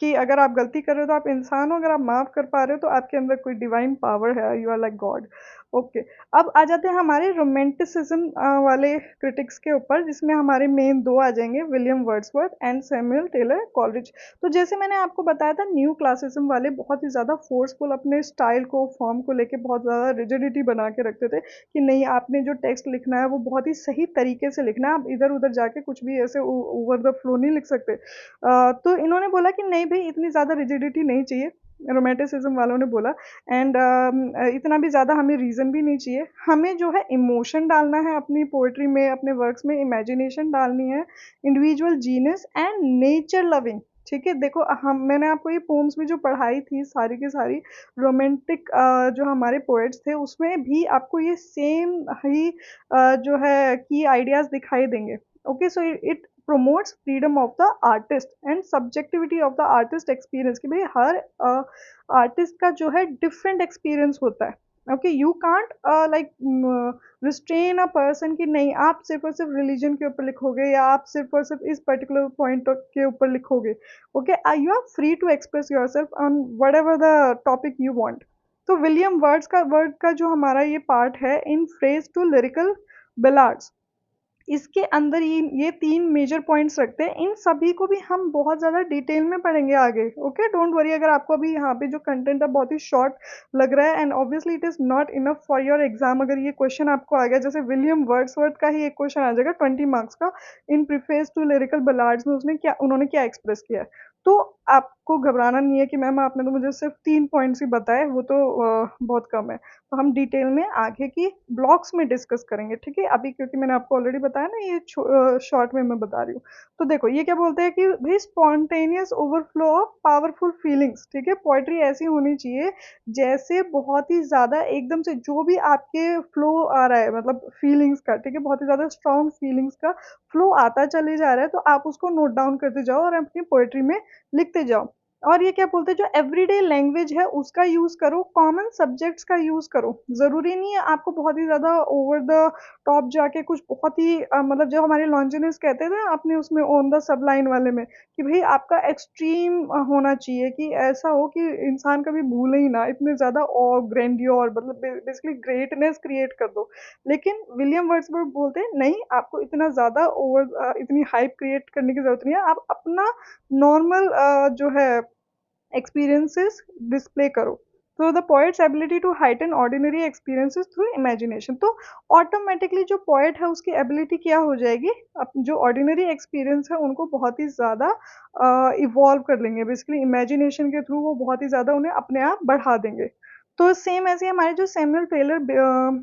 कि अगर आप गलती कर रहे हो तो आप इंसान हो, अगर आप माफ कर पा रहे हो तो आपके अंदर कोई डिवाइन पावर है, you are like God. Okay, अब आ जाते हैं हमारे रोमांटिसिज्म वाले क्रिटिक्स के ऊपर, जिसमें हमारे मेन दो आ जाएंगे, William Wordsworth and Samuel Taylor Coleridge. तो जैसे मैंने आपको बताया था, न्यू क्लासिज्म वाले बहुत ही ज़्यादा फोर्सफुल अपने स्टाइल को, फॉर्म को लेके बहुत ज़्यादा रिजिडिटी बना के रखते थे कि नहीं, आपने जो टेक्स्ट लिखना है वो बहुत ही सही तरीके से लिखना है, आप इधर उधर जाके कुछ भी ऐसे ओवर द फ्लो नहीं लिख सकते। तो इन्होंने बोला कि नहीं भाई, इतनी ज़्यादा रिजिडिटी नहीं चाहिए, रोमांटिसिज्म वालों ने बोला। एंड इतना भी ज़्यादा हमें रीज़न भी नहीं चाहिए, हमें जो है इमोशन डालना है अपनी पोइट्री में, अपने वर्क्स में इमेजिनेशन डालनी है, individual genius and nature loving. ठीक है, देखो हम, मैंने आपको ये पोम्स भी जो पढ़ाई थी सारी की सारी रोमांटिक जो हमारे पोएट्स थे, उसमें भी आपको ये सेम ही जो है की आइडियाज दिखाई देंगे। Okay, so it promotes freedom of the artist and subjectivity of the artist experience, कि भाई हर आर्टिस्ट का जो है डिफरेंट एक्सपीरियंस होता है। Okay, you can't like restrain a person कि नहीं आप सिर्फ और सिर्फ रिलीजन के ऊपर लिखोगे या आप सिर्फ और सिर्फ इस पर्टिकुलर पॉइंट के ऊपर लिखोगे। Okay, you are free to express yourself on whatever the topic you want. तो विलियम वर्ड का जो हमारा ये पार्ट है, in preface to Lyrical Ballads, इसके अंदर ये तीन मेजर पॉइंट्स रखते हैं। इन सभी को भी हम बहुत ज़्यादा डिटेल में पढ़ेंगे आगे। ओके, डोंट वरी, अगर आपको अभी यहाँ पे जो कंटेंट है बहुत ही शॉर्ट लग रहा है, and obviously it is not enough for your exam. अगर ये क्वेश्चन आपको आ गया, जैसे विलियम वर्ड्सवर्थ का ही एक क्वेश्चन आ जाएगा 20 मार्क्स का, इन प्रीफेस टू लिरिकल बलार्ड्स में उन्होंने क्या एक्सप्रेस किया है। तो आपको घबराना नहीं है कि मैम आपने तो मुझे सिर्फ 3 पॉइंट्स ही बताए, वो तो बहुत कम है। तो हम डिटेल में आगे की ब्लॉक्स में डिस्कस करेंगे, ठीक है। अभी क्योंकि मैंने आपको ऑलरेडी बताया ना, ये शॉर्ट में मैं बता रही हूँ। तो देखो ये क्या बोलते हैं कि भाई spontaneous overflow of powerful feelings, ठीक है। पोइट्री ऐसी होनी चाहिए जैसे बहुत ही ज्यादा एकदम से जो भी आपके फ्लो आ रहा है, मतलब फीलिंग्स का, ठीक है, बहुत ही ज्यादा स्ट्रॉन्ग फीलिंग्स का फ्लो आता चले जा रहा है, तो आप उसको नोट डाउन करते जाओ और अपनी पोइट्री में लिखते जाओ। और ये क्या बोलते हैं, जो एवरीडे लैंग्वेज है उसका यूज करो, कॉमन सब्जेक्ट्स का यूज करो। जरूरी नहीं है आपको बहुत ही ज्यादा ओवर द टॉप जाके कुछ बहुत ही मतलब जो हमारे लॉन्जिनियस कहते थे अपने उसमें ऑन द सब लाइन वाले में, कि भाई आपका एक्सट्रीम होना चाहिए, कि ऐसा हो कि इंसान कभी भूले ही ना, इतने ज्यादा और ग्रैंडियोर, मतलब बेसिकली ग्रेटनेस क्रिएट कर दो। लेकिन विलियम वर्ड्सवर्थ बोलते हैं नहीं, आपको इतना ज्यादा ओवर इतनी हाइप क्रिएट करने की जरूरत नहीं है, आप अपना नॉर्मल जो है एक्सपीरियंसेस डिस्प्ले करो। तो the poet's ability to heighten ordinary experiences through imagination, तो ऑटोमेटिकली जो पोएट है उसकी एबिलिटी क्या हो जाएगी, जो ऑर्डिनरी एक्सपीरियंस है उनको बहुत ही ज़्यादा इवॉल्व कर लेंगे, बेसिकली इमेजिनेशन के थ्रू वो बहुत ही ज़्यादा उन्हें अपने आप बढ़ा देंगे। तो सेम ऐसे हमारे जो सैमुअल टेलर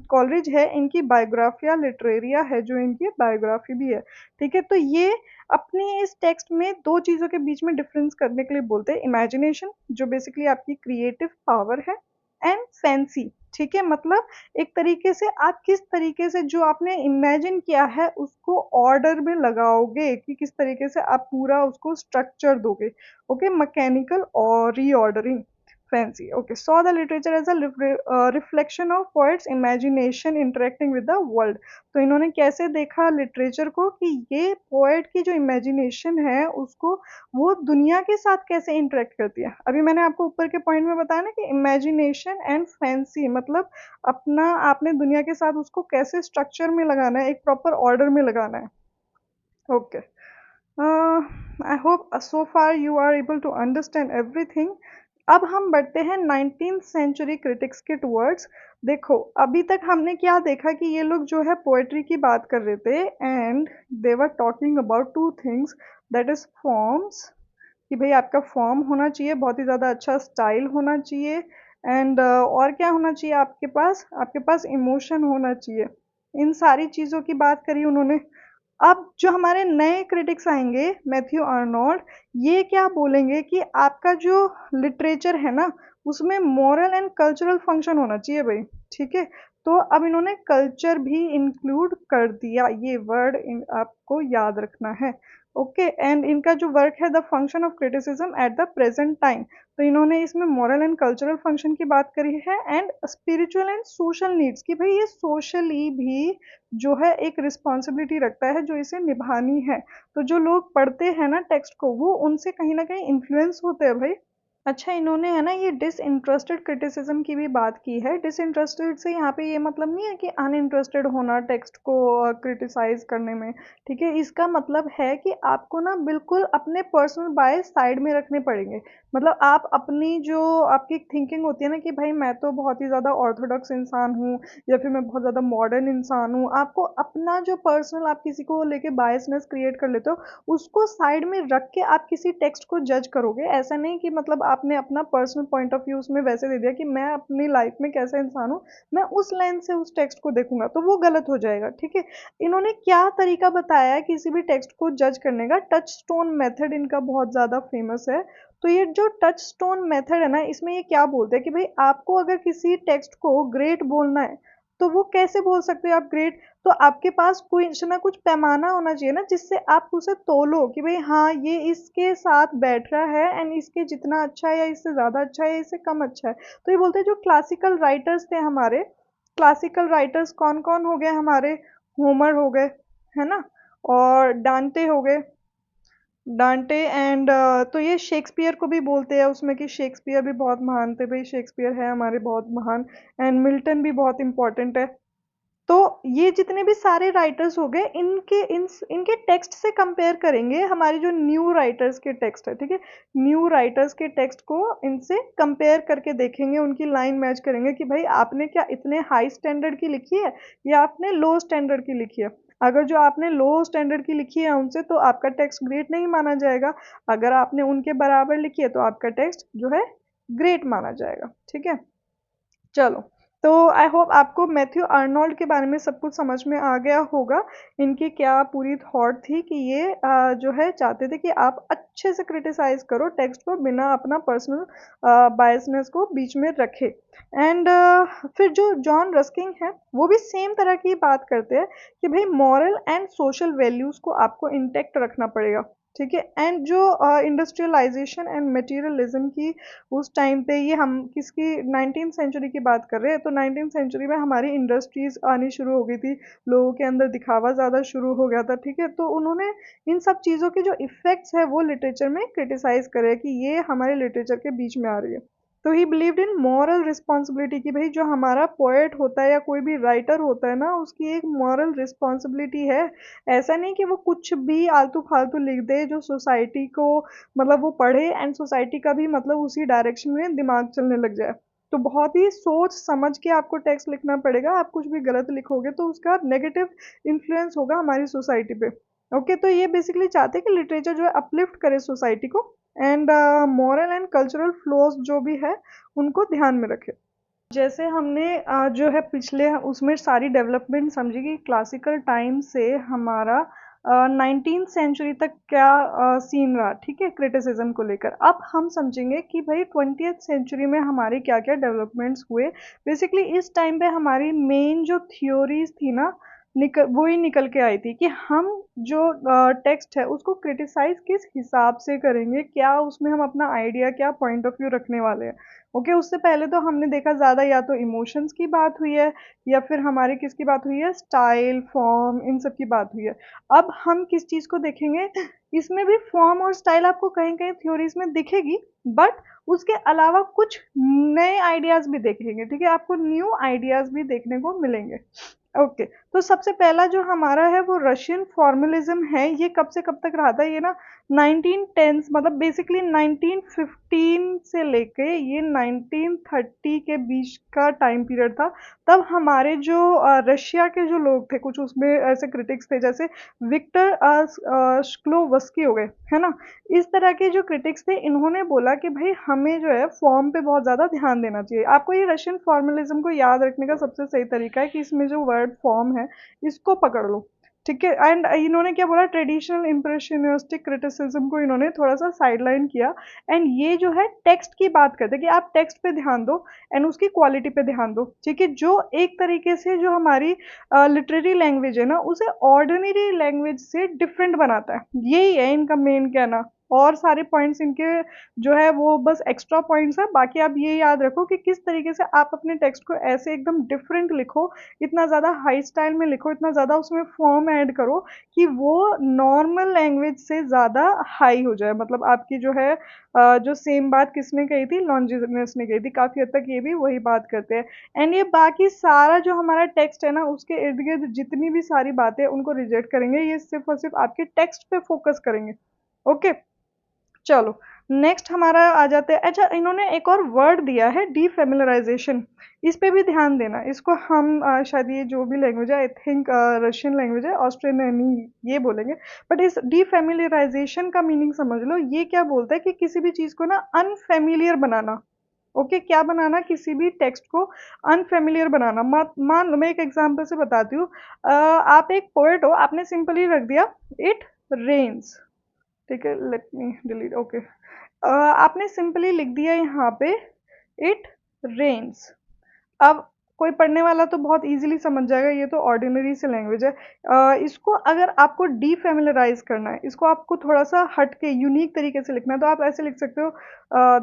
कॉलरिज है, इनकी बायोग्राफिया लिटरेरिया है, जो इनकी बायोग्राफी भी है, ठीक है। तो ये अपनी इस टेक्स्ट में दो चीज़ों के बीच में डिफरेंस करने के लिए बोलते हैं, इमेजिनेशन जो बेसिकली आपकी क्रिएटिव पावर है, एंड फैंसी, ठीक है। मतलब एक तरीके से आप किस तरीके से जो आपने इमेजिन किया है उसको ऑर्डर में लगाओगे, कि किस तरीके से आप पूरा उसको स्ट्रक्चर दोगे। ओके, मैकेनिकल और reordering, fancy. Okay, saw the literature as a reflection of poets imagination interacting with the world. तो इन्होंने कैसे देखा लिटरेचर को, कि ये पोएट की जो इमेजिनेशन है उसको वो दुनिया के साथ कैसे इंटरेक्ट करती है। अभी मैंने आपको ऊपर के पॉइंट में बताया ना कि इमेजिनेशन एंड फैंसी, मतलब अपना आपने दुनिया के साथ उसको कैसे स्ट्रक्चर में लगाना है, एक प्रॉपर ऑर्डर में लगाना है। Okay, I hope so far you are able to understand everything. अब हम बढ़ते हैं 19th सेंचुरी क्रिटिक्स के टूवर्ड्स। देखो अभी तक हमने क्या देखा कि ये लोग जो है पोएट्री की बात कर रहे थे, and they were talking about two things, that is forms कि भाई आपका फॉर्म होना चाहिए, बहुत ही ज़्यादा अच्छा स्टाइल होना चाहिए, एंड और क्या होना चाहिए आपके पास इमोशन होना चाहिए। इन सारी चीज़ों की बात करी उन्होंने। अब जो हमारे नए क्रिटिक्स आएंगे, मैथ्यू आर्नोल्ड, ये क्या बोलेंगे कि आपका जो लिटरेचर है ना, उसमें मॉरल एंड कल्चरल फंक्शन होना चाहिए भाई। ठीक है, तो अब इन्होंने कल्चर भी इंक्लूड कर दिया, ये वर्ड आपको याद रखना है। ओके, एंड इनका जो वर्क है the function of criticism at the present time, तो इन्होंने इसमें मॉरल एंड कल्चरल फंक्शन की बात करी है, and spiritual and social needs की भाई ये सोशली भी जो है एक रिस्पॉन्सिबिलिटी रखता है जो इसे निभानी है। तो जो लोग पढ़ते हैं ना टेक्स्ट को, वो उनसे कहीं ना कहीं इन्फ्लुएंस होते हैं भाई। अच्छा, इन्होंने है ना ये डिसइंटरेस्टेड क्रिटिसिज्म की भी बात की है। डिसइंटरेस्टेड से यहाँ पे ये मतलब नहीं है कि अनइंटरेस्टेड होना टेक्स्ट को क्रिटिसाइज करने में। ठीक है, इसका मतलब है कि आपको ना बिल्कुल अपने पर्सनल बायस साइड में रखने पड़ेंगे। मतलब आप अपनी जो आपकी थिंकिंग होती है ना कि भाई मैं तो बहुत ही ज़्यादा ऑर्थोडॉक्स इंसान हूँ या फिर मैं बहुत ज़्यादा मॉडर्न इंसान हूँ, आपको अपना जो पर्सनल आप किसी को लेके बायसनेस क्रिएट कर लेते हो, उसको साइड में रख के आप किसी टेक्स्ट को जज करोगे। ऐसा नहीं कि मतलब आपने अपना पर्सनल पॉइंट ऑफ व्यू उसमें वैसे दे दिया कि मैं अपनी लाइफ में कैसा इंसान हूँ, मैं उस लेंस से उस टेक्स्ट को देखूंगा, तो वो गलत हो जाएगा। ठीक है, इन्होंने क्या तरीका बताया है किसी भी टेक्स्ट को जज करने का, टच स्टोन मेथड इनका बहुत ज़्यादा फेमस है। तो ये जो टच स्टोन मेथड है ना, इसमें ये क्या बोलते हैं कि भाई आपको अगर किसी टेक्स्ट को ग्रेट बोलना है, तो वो कैसे बोल सकते हो आप ग्रेट? तो आपके पास कुछ ना कुछ पैमाना होना चाहिए ना, जिससे आप उसे तोलो कि भाई हाँ ये इसके साथ बैठ रहा है, एंड इसके जितना अच्छा है या इससे ज़्यादा अच्छा है या इससे कम अच्छा है। तो ये बोलते हैं जो क्लासिकल राइटर्स थे हमारे, क्लासिकल राइटर्स कौन कौन हो गए हमारे, होमर हो गए, है ना, और डांटे हो गए, डांटे एंड तो ये शेक्सपियर को भी बोलते हैं उसमें कि शेक्सपियर भी बहुत महान थे भाई, शेक्सपियर है हमारे बहुत महान, एंड मिल्टन भी बहुत इंपॉर्टेंट है। तो ये जितने भी सारे राइटर्स हो गए, इनके टेक्स्ट से कंपेयर करेंगे हमारे जो न्यू राइटर्स के टेक्स्ट है। ठीक है, न्यू राइटर्स के टेक्स्ट को इनसे कंपेयर करके देखेंगे, उनकी लाइन मैच करेंगे कि भाई आपने क्या इतने हाई स्टैंडर्ड की लिखी है या आपने लो स्टैंडर्ड की लिखी है। अगर जो आपने लो स्टैंडर्ड की लिखी है उनसे, तो आपका टेक्स्ट ग्रेट नहीं माना जाएगा। अगर आपने उनके बराबर लिखी है तो आपका टेक्स्ट जो है ग्रेट माना जाएगा। ठीक है, चलो, तो आई होप आपको मैथ्यू आर्नोल्ड के बारे में सब कुछ समझ में आ गया होगा। इनकी क्या पूरी थॉट थी कि ये जो है चाहते थे कि आप अच्छे से क्रिटिसाइज करो टेक्स्ट को बिना अपना पर्सनल बायसनेस को बीच में रखे। एंड फिर जो जॉन रस्किंग है वो भी सेम तरह की बात करते हैं कि भाई मॉरल एंड सोशल वैल्यूज़ को आपको इंटेक्ट रखना पड़ेगा। ठीक है, एंड जो इंडस्ट्रियलाइजेशन एंड मटेरियलिज्म की उस टाइम पे, ये हम किसकी 19th सेंचुरी की बात कर रहे हैं, तो 19th सेंचुरी में हमारी इंडस्ट्रीज आनी शुरू हो गई थी, लोगों के अंदर दिखावा ज़्यादा शुरू हो गया था। ठीक है, तो उन्होंने इन सब चीज़ों के जो इफ़ेक्ट्स है वो लिटरेचर में क्रिटिसाइज़ करे कि ये हमारे लिटरेचर के बीच में आ रही है। तो ही बिलीव्ड इन मॉरल रिस्पॉन्सिबिलिटी कि भाई जो हमारा पोएट होता है या कोई भी राइटर होता है ना, उसकी एक मॉरल रिस्पॉन्सिबिलिटी है। ऐसा नहीं कि वो कुछ भी आलतू फालतू लिख दे जो सोसाइटी को, मतलब वो पढ़े एंड सोसाइटी का भी मतलब उसी डायरेक्शन में दिमाग चलने लग जाए। तो बहुत ही सोच समझ के आपको टेक्स्ट लिखना पड़ेगा। आप कुछ भी गलत लिखोगे तो उसका नेगेटिव इन्फ्लुएंस होगा हमारी सोसाइटी पे। ओके, तो ये बेसिकली चाहते हैं कि लिटरेचर जो है अपलिफ्ट करे सोसाइटी को, and moral and cultural flows जो भी है उनको ध्यान में रखे। जैसे हमने जो है पिछले उसमें सारी डेवलपमेंट समझी कि क्लासिकल टाइम से हमारा 19th सेंचुरी तक क्या सीन रहा। ठीक है, क्रिटिसिज्म को लेकर अब हम समझेंगे कि भाई 20th सेंचुरी में हमारे क्या क्या डेवलपमेंट्स हुए। बेसिकली इस टाइम पे हमारी मेन जो थ्योरीज थी ना, वो ही निकल के आई थी कि हम जो टेक्स्ट है उसको क्रिटिसाइज किस हिसाब से करेंगे, क्या उसमें हम अपना आइडिया, क्या पॉइंट ऑफ व्यू रखने वाले हैं। ओके, उससे पहले तो हमने देखा ज़्यादा या तो इमोशंस की बात हुई है या फिर हमारे किसकी बात हुई है, स्टाइल, फॉर्म, इन सब की बात हुई है। अब हम किस चीज़ को देखेंगे, इसमें भी फॉर्म और स्टाइल आपको कहीं कहीं थ्योरीज में दिखेगी, बट उसके अलावा कुछ नए आइडियाज़ भी देखेंगे। ठीक है, आपको न्यू आइडियाज़ भी देखने को मिलेंगे। ओके, तो सबसे पहला जो हमारा है वो रशियन फॉर्मलिज्म है। ये कब से कब तक रहा था, ये ना 1910s मतलब बेसिकली 1915 से लेके ये 1930 के बीच का टाइम पीरियड था। तब हमारे जो रशिया के जो लोग थे, कुछ उसमें ऐसे क्रिटिक्स थे जैसे विक्टर श्क्लोवस्की हो गए, है ना। इस तरह के जो क्रिटिक्स थे, इन्होंने बोला कि भाई हमें जो है फॉर्म पे बहुत ज़्यादा ध्यान देना चाहिए। आपको ये रशियन फॉर्मलिज्म को याद रखने का सबसे सही तरीका है कि इसमें जो वर्ड फॉर्म है इसको पकड़ लो, ठीक है। एंड इन्होंने क्या बोला, ट्रेडिशनल इम्प्रेशनिस्टिक क्रिटिसिज्म को इन्होंने थोड़ा सा साइडलाइन किया। एंड ये जो है टेक्स्ट की बात करते हैं कि आप टेक्स्ट पे ध्यान दो एंड उसकी क्वालिटी पे ध्यान दो, ठीक है। जो एक तरीके से जो हमारी लिटरेरी लैंग्वेज है ना, उसे ऑर्डिनरी लैंग्वेज से डिफरेंट बनाता है, यही है इनका मेन कहना। और सारे पॉइंट्स इनके जो है वो बस एक्स्ट्रा पॉइंट्स है। बाकी आप ये याद रखो कि किस तरीके से आप अपने टेक्स्ट को ऐसे एकदम डिफरेंट लिखो, इतना ज़्यादा हाई स्टाइल में लिखो, इतना ज़्यादा उसमें फॉर्म ऐड करो कि वो नॉर्मल लैंग्वेज से ज़्यादा हाई हो जाए। मतलब आपकी जो है जो सेम बात किसने कही थी, लॉन्जिनियस ने कही थी, काफ़ी हद तक ये भी वही बात करते हैं। एंड ये बाकी सारा जो हमारा टेक्स्ट है ना, उसके इर्द गिर्द जितनी भी सारी बातें उनको रिजेक्ट करेंगे, ये सिर्फ और सिर्फ आपके टेक्स्ट पे फोकस करेंगे। ओके, चलो नेक्स्ट हमारा आ जाते हैं। अच्छा, इन्होंने एक और वर्ड दिया है डीफेमिलराइजेशन, इस पे भी ध्यान देना। इसको हम शायद ये जो भी लैंग्वेज है, आई थिंक रशियन लैंग्वेज है, ऑस्ट्रेलियन ये बोलेंगे। बट इस डीफेमिलराइजेशन का मीनिंग समझ लो, ये क्या बोलता है कि किसी भी चीज़ को ना अनफेमिलियर बनाना। ओके, क्या बनाना, किसी भी टेक्स्ट को अनफेमिलियर बनाना। मान लो मैं एक एग्जांपल से बताती हूँ। आप एक पोएट हो, आपने सिंपली रख दिया इट रेन्स, ठीक है, लेट मी डिलीट, ओके। आपने सिंपली लिख दिया यहाँ पे इट रेन्स। अब कोई पढ़ने वाला तो बहुत इजीली समझ जाएगा, ये तो ऑर्डिनरी से लैंग्वेज है। इसको अगर आपको डीफेमिलराइज करना है, इसको आपको थोड़ा सा हट के यूनिक तरीके से लिखना है, तो आप ऐसे लिख सकते हो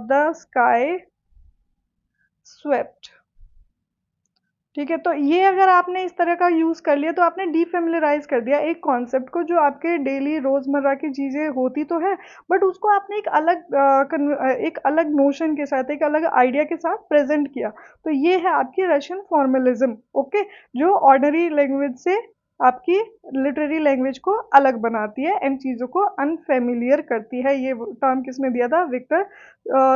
द स्काई स्वेप्ट, ठीक है। तो ये अगर आपने इस तरह का यूज़ कर लिया, तो आपने डीफेमिलराइज कर दिया एक कॉन्सेप्ट को, जो आपके डेली रोज़मर्रा की चीज़ें होती तो है, बट उसको आपने एक अलग नोशन के साथ, एक अलग आइडिया के साथ प्रेजेंट किया। तो ये है आपकी रशियन फॉर्मलिज्म, ओके, जो ऑर्डनरी लैंग्वेज से आपकी लिटरेरी लैंग्वेज को अलग बनाती है एंड चीज़ों को अनफेमिलियर करती है। ये टर्म किसने दिया था, विक्टर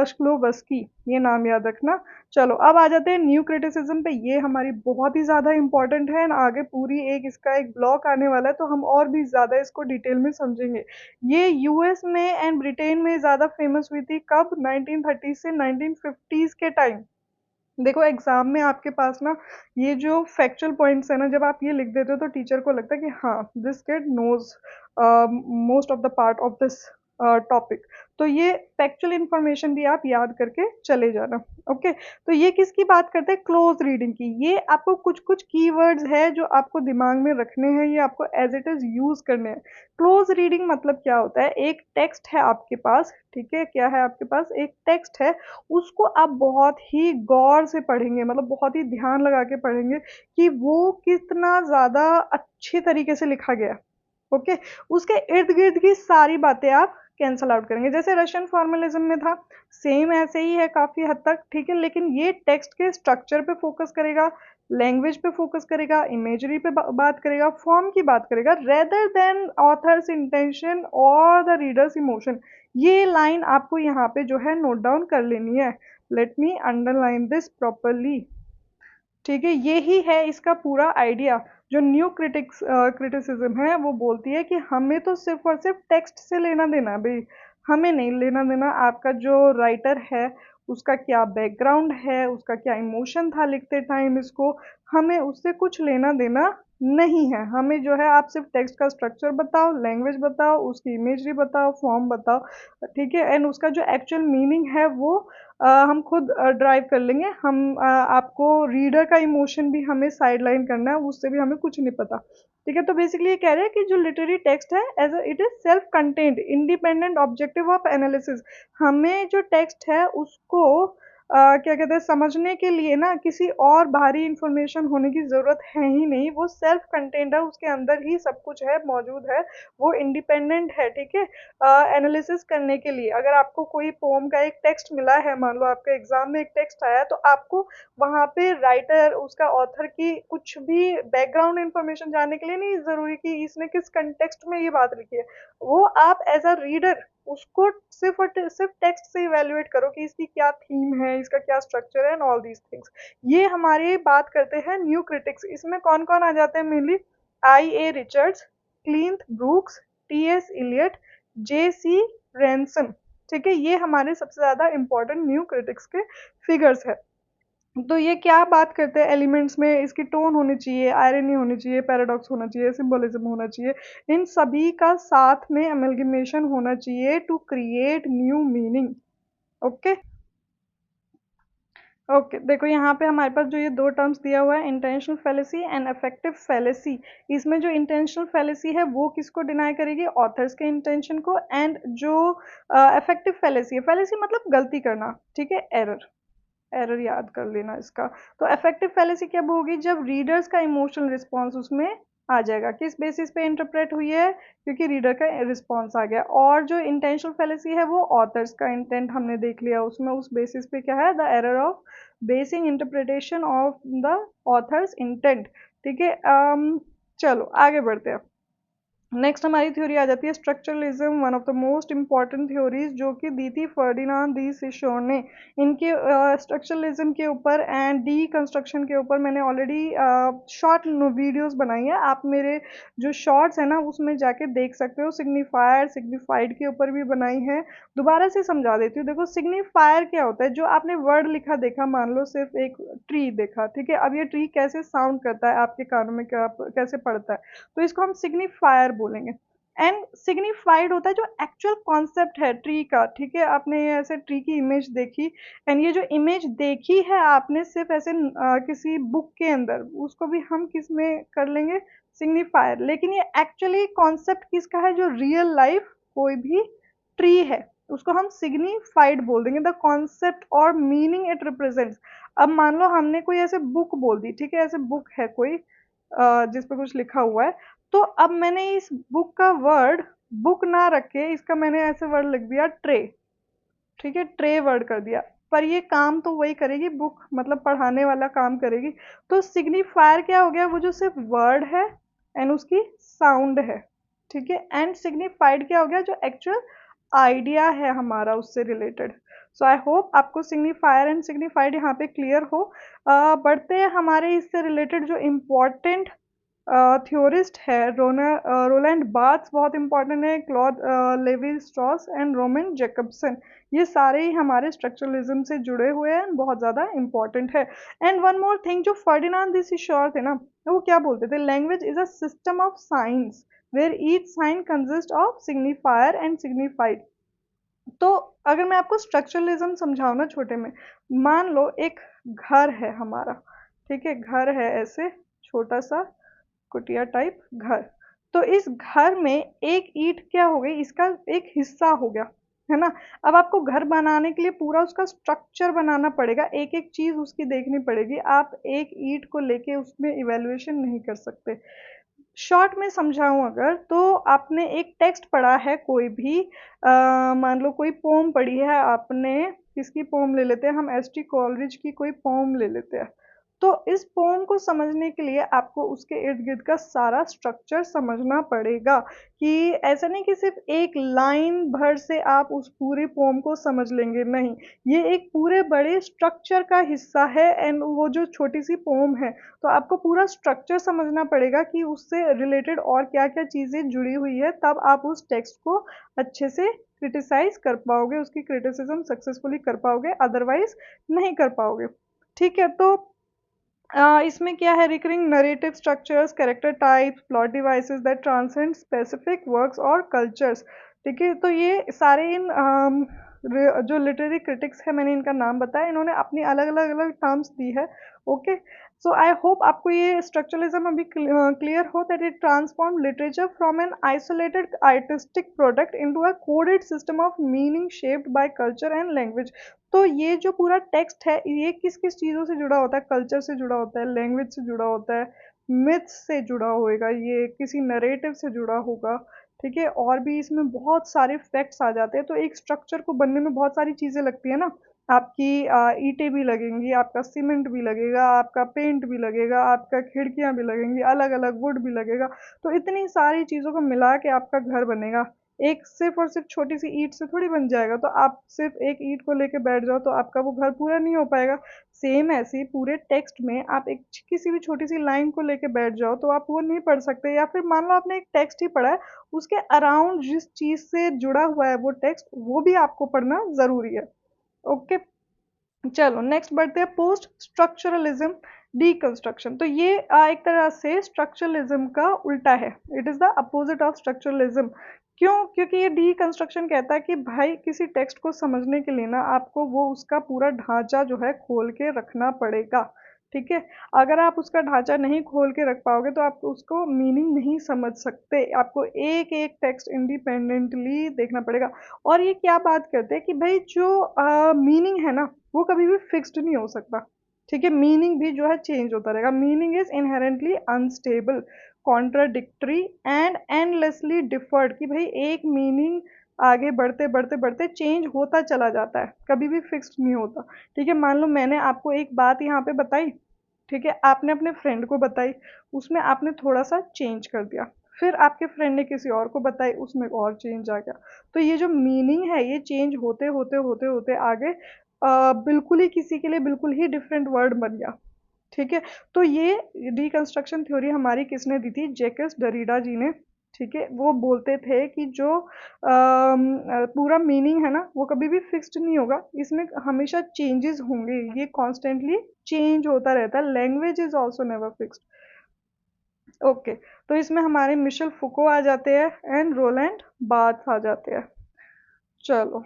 श्क्लोवस्की, ये नाम याद रखना। चलो अब आ जाते हैं न्यू क्रिटिसिज्म पे। ये हमारी बहुत ही ज़्यादा इंपॉर्टेंट है, आगे पूरी इसका एक ब्लॉक आने वाला है, तो हम और भी ज़्यादा इसको डिटेल में समझेंगे। ये यूएस में एंड ब्रिटेन में ज़्यादा फेमस हुई थी, कब, 1930 से 1950s के टाइम। देखो एग्जाम में आपके पास ना ये जो फैक्चुअल पॉइंट्स है ना, जब आप ये लिख देते हो तो टीचर को लगता है कि हाँ, this kid knows most of the part of this topic. तो ये फैक्चुअल इंफॉर्मेशन भी आप याद करके चले जाना। ओके, तो ये किसकी बात करते हैं, क्लोज रीडिंग की। ये आपको कुछ कुछ कीवर्ड्स है जो आपको दिमाग में रखने हैं, ये आपको एज इट इज यूज करने हैं। क्लोज रीडिंग मतलब क्या होता है, एक टेक्स्ट है आपके पास, ठीक है, क्या है आपके पास, एक टेक्स्ट है, उसको आप बहुत ही गौर से पढ़ेंगे, मतलब बहुत ही ध्यान लगा के पढ़ेंगे कि वो कितना ज़्यादा अच्छे तरीके से लिखा गया है। ओके, उसके इर्द गिर्द की सारी बातें आप कैंसल आउट करेंगे। जैसे रशियन फॉर्मलिज्म में था, सेम ऐसे ही है काफ़ी हद तक, ठीक है। लेकिन ये टेक्स्ट के स्ट्रक्चर पे फोकस करेगा, लैंग्वेज पे फोकस करेगा, इमेजरी पे बात करेगा, फॉर्म की बात करेगा, रेदर देन ऑथर्स इंटेंशन और द रीडर्स इमोशन। ये लाइन आपको यहाँ पे जो है नोट डाउन कर लेनी है। Let me underline this properly, ठीक है। यही है इसका पूरा आइडिया। जो न्यू क्रिटिसिज्म है वो बोलती है कि हमें तो सिर्फ और सिर्फ टेक्स्ट से लेना देना है भाई, हमें नहीं लेना देना आपका जो राइटर है उसका क्या बैकग्राउंड है, उसका क्या इमोशन था लिखते टाइम इसको, हमें उससे कुछ लेना देना नहीं है। हमें जो है आप सिर्फ टेक्स्ट का स्ट्रक्चर बताओ, लैंग्वेज बताओ, उसकी इमेजरी बताओ, फॉर्म बताओ, ठीक है। एंड उसका जो एक्चुअल मीनिंग है वो हम खुद ड्राइव कर लेंगे। हम आपको रीडर का इमोशन भी हमें साइड लाइन करना है, उससे भी हमें कुछ नहीं पता, ठीक है। तो बेसिकली ये कह रहे हैं कि जो लिटरेरी टेक्स्ट है as it is self content independent objective of analysis. हमें जो टेक्स्ट है उसको क्या कहते हैं, समझने के लिए ना किसी और बाहरी इंफॉर्मेशन होने की ज़रूरत है ही नहीं। वो सेल्फ कंटेंड है, उसके अंदर ही सब कुछ है, मौजूद है, वो इंडिपेंडेंट है, ठीक है। एनालिसिस करने के लिए अगर आपको कोई पोम का एक टेक्स्ट मिला है, मान लो आपके एग्जाम में एक टेक्स्ट आया, तो आपको वहाँ पे राइटर, उसका ऑथर की कुछ भी बैकग्राउंड इंफॉर्मेशन जानने के लिए नहीं ज़रूरी कि इसने किस कंटेक्स्ट में ये बात लिखी है। वो आप एज अ रीडर उसको सिर्फ और सिर्फ टेक्स्ट से इवेल्युएट करो कि इसकी क्या थीम है, इसका क्या स्ट्रक्चर है, एंड ऑल दीज थिंग्स। ये हमारी बात करते हैं न्यू क्रिटिक्स। इसमें कौन कौन आ जाते हैं mainly? I A Richards, Cleanth Brooks, T S Eliot, J C Ransom, ठीक है। ये हमारे सबसे ज्यादा इंपॉर्टेंट न्यू क्रिटिक्स के फिगर्स है। तो ये क्या बात करते हैं एलिमेंट्स में? इसकी टोन होनी चाहिए, आयरनी होनी चाहिए, पैराडॉक्स होना चाहिए, सिंबोलिज्म होना चाहिए, इन सभी का साथ में अमेलगमेशन होना चाहिए to create new meaning. Okay okay, देखो यहाँ पे हमारे पास जो ये दो टर्म्स दिया हुआ है, intentional fallacy and affective fallacy. इसमें जो इंटेंशनल फेलेसी है वो किसको डिनाई करेगी? ऑथर्स के इंटेंशन को। एंड जो अफेक्टिव फेलेसी है, फेलेसी मतलब गलती करना, ठीक है, एरर, एरर याद कर लेना इसका। तो अफेक्टिव फैलेसी कब होगी? जब रीडर्स का इमोशनल रिस्पॉन्स उसमें आ जाएगा। किस बेसिस पे इंटरप्रेट हुई है? क्योंकि रीडर का रिस्पॉन्स आ गया। और जो इंटेंशनल फैलेसी है वो ऑथर्स का इंटेंट हमने देख लिया उसमें, उस बेसिस पे क्या है? The error of basin interpretation of the author's intent, ठीक है। चलो आगे बढ़ते हैं। नेक्स्ट हमारी थ्योरी आ जाती है structuralism, one of the most important theories जो कि दी थी फर्डिनांड दी सिशोर ने। इनके स्ट्रक्चरलिज्म के ऊपर एंड डी कंस्ट्रक्शन के ऊपर मैंने ऑलरेडी शॉर्ट वीडियोस बनाई है। आप मेरे जो शॉर्ट्स है ना उसमें जाके देख सकते हो। सिग्निफायर सिग्निफाइड के ऊपर भी बनाई है। दोबारा से समझा देती हूँ। देखो सिग्निफायर क्या होता है? जो आपने वर्ड लिखा देखा, मान लो सिर्फ एक ट्री देखा, ठीक है। अब ये ट्री कैसे साउंड करता है आपके कानों में, क्या कैसे पड़ता है, तो इसको हम सिग्निफायर बोलेंगे। एंड सिग्निफाइड होता है जो एक्चुअल कॉन्सेप्ट है ट्री का, ठीक है। आपने ऐसे ट्री की इमेज देखी, एंड ये जो इमेज देखी है आपने सिर्फ ऐसे किसी बुक के अंदर, उसको भी हम किस में कर लेंगे? सिग्निफायर। लेकिन ये एक्चुअली कॉन्सेप्ट किसका है? जो रियल लाइफ कोई भी ट्री है उसको हम सिग्निफाइड बोल देंगे, द कॉन्सेप्ट और मीनिंग इट रिप्रेजेंट्स। अब मान लो हमने कोई ऐसे बुक बोल दी, ठीक है, ऐसे बुक है कोई जिस पे कुछ लिखा हुआ है, तो अब मैंने इस बुक का वर्ड बुक ना रख के इसका मैंने ऐसे वर्ड लिख दिया ट्रे, ठीक है, ट्रे वर्ड कर दिया। पर ये काम तो वही करेगी, बुक मतलब पढ़ाने वाला काम करेगी। तो सिग्निफायर क्या हो गया? वो जो सिर्फ वर्ड है एंड उसकी साउंड है, ठीक है। एंड सिग्निफाइड क्या हो गया? जो एक्चुअल आइडिया है हमारा उससे रिलेटेड। सो आई होप आपको सिग्निफायर एंड सिग्निफाइड यहाँ पे क्लियर हो। बढ़ते हैं हमारे इससे रिलेटेड जो इम्पोर्टेंट थ्योरिस्ट है, रोलैंड बार्थ्स बहुत इंपॉर्टेंट है, Claude Levi Strauss and Roman Jacobson. ये सारे ही हमारे स्ट्रक्चरलिज्म से जुड़े हुए हैं, बहुत ज़्यादा इंपॉर्टेंट है। एंड वन मोर थिंग, जो फर्डिनांड दी सिशोर थे ना, वो क्या बोलते थे? Language is a system of signs where each sign consist of signifier and signified. तो अगर मैं आपको स्ट्रक्चरलिज्म समझाऊं ना छोटे में, मान लो एक घर है हमारा, ठीक है, घर है ऐसे छोटा सा कुटिया टाइप घर। तो इस घर में एक ईंट क्या हो गई? इसका एक हिस्सा हो गया, है ना। अब आपको घर बनाने के लिए पूरा उसका स्ट्रक्चर बनाना पड़ेगा, एक एक चीज उसकी देखनी पड़ेगी। आप एक ईंट को लेके उसमें इवेल्युएशन नहीं कर सकते। शॉर्ट में समझाऊं अगर, तो आपने एक टेक्स्ट पढ़ा है कोई भी, मान लो कोई पोम पढ़ी है आपने। किसकी पोम ले लेते हैं हम? एस टी कॉलरिज की कोई पोम ले लेते हैं। तो इस पोम को समझने के लिए आपको उसके इर्द गिर्द का सारा स्ट्रक्चर समझना पड़ेगा। कि ऐसा नहीं कि सिर्फ एक लाइन भर से आप उस पूरे पोम को समझ लेंगे, नहीं। ये एक पूरे बड़े स्ट्रक्चर का हिस्सा है। एंड वो जो छोटी सी पोम है, तो आपको पूरा स्ट्रक्चर समझना पड़ेगा कि उससे रिलेटेड और क्या क्या चीज़ें जुड़ी हुई है, तब आप उस टेक्स्ट को अच्छे से क्रिटिसाइज कर पाओगे, उसकी क्रिटिसिज्म सक्सेसफुली कर पाओगे, अदरवाइज नहीं कर पाओगे, ठीक है। तो इसमें क्या है? Recurring narrative structures, character types, plot devices that transcend specific works और कल्चर्स, ठीक है। तो ये सारे इन जो लिटरेरी क्रिटिक्स है, मैंने इनका नाम बताया, इन्होंने अपनी अलग अलग अलग टर्म्स दी है, ओके। सो आई होप आपको ये स्ट्रक्चरलिज्म अभी क्लियर हो that it transform literature from an isolated artistic product into a coded system of meaning shaped by culture and language. तो ये जो पूरा टेक्स्ट है ये किस किस चीज़ों से जुड़ा होता है, कल्चर से जुड़ा होता है, लैंग्वेज से जुड़ा होता है, मिथ्स से जुड़ा होएगा, ये किसी नरेटिव से जुड़ा होगा, ठीक है, और भी इसमें बहुत सारे फैक्ट्स आ जाते हैं। तो एक स्ट्रक्चर को बनने में बहुत सारी चीज़ें लगती है ना, आपकी ईंटें भी लगेंगी, आपका सीमेंट भी लगेगा, आपका पेंट भी लगेगा, आपका खिड़कियाँ भी लगेंगी, अलग-अलग वुड भी लगेगा। तो इतनी सारी चीज़ों को मिला के आपका घर बनेगा। एक सिर्फ़ और सिर्फ़ छोटी-सी ईंट से थोड़ी बन जाएगा। तो आप सिर्फ़ एक ईंट को लेके बैठ जाओ तो आपका वो घर पूरा नहीं हो पाएगा। सेम ऐसे ही पूरे टेक्स्ट में आप एक किसी भी छोटी-सी लाइन को लेके बैठ जाओ तो आप वो नहीं पढ़ सकते, या फिर मान लो आपने एक टेक्स्ट ही पढ़ा है, उसके अराउंड जिस चीज़ से जुड़ा हुआ है वो टेक्स्ट, वो भी आपको पढ़ना ज़रूरी है। ओके, चलो नेक्स्ट बढ़ते हैं पोस्ट स्ट्रक्चरलिज्म डीकंस्ट्रक्शन। तो ये एक तरह से स्ट्रक्चरलिज्म का उल्टा है, it is the opposite of structuralism. क्यों? क्योंकि ये डीकंस्ट्रक्शन कहता है कि भाई किसी टेक्स्ट को समझने के लिए ना आपको वो उसका पूरा ढांचा जो है खोल के रखना पड़ेगा, ठीक है। अगर आप उसका ढांचा नहीं खोल के रख पाओगे तो आप उसको मीनिंग नहीं समझ सकते, आपको एक एक टेक्स्ट इंडिपेंडेंटली देखना पड़ेगा। और ये क्या बात करते हैं कि भाई जो मीनिंग है ना वो कभी भी फिक्स्ड नहीं हो सकता, ठीक है। मीनिंग भी जो है चेंज होता रहेगा। Meaning is inherently unstable, contradictory and endlessly deferred, कि भाई एक मीनिंग आगे बढ़ते बढ़ते बढ़ते चेंज होता चला जाता है, कभी भी फिक्स्ड नहीं होता, ठीक है। मान लो मैंने आपको एक बात यहाँ पे बताई, ठीक है, आपने अपने फ्रेंड को बताई, उसमें आपने थोड़ा सा चेंज कर दिया, फिर आपके फ्रेंड ने किसी और को बताई, उसमें और चेंज आ गया। तो ये जो मीनिंग है ये चेंज होते होते होते होते आगे बिल्कुल ही किसी के लिए बिल्कुल ही डिफरेंट वर्ड बन गया, ठीक है। तो ये रिकंस्ट्रक्शन थ्योरी हमारी किसने दी थी? जैकस डरीडा जी ने, ठीक है। वो बोलते थे कि जो पूरा मीनिंग है ना वो कभी भी फिक्स्ड नहीं होगा, इसमें हमेशा चेंजेस होंगे, ये कॉन्स्टेंटली चेंज होता रहता है। Language is also never fixed. Okay, तो इसमें हमारे मिशेल फुको आ जाते हैं एंड रोलैंड बार्थ आ जाते हैं। चलो,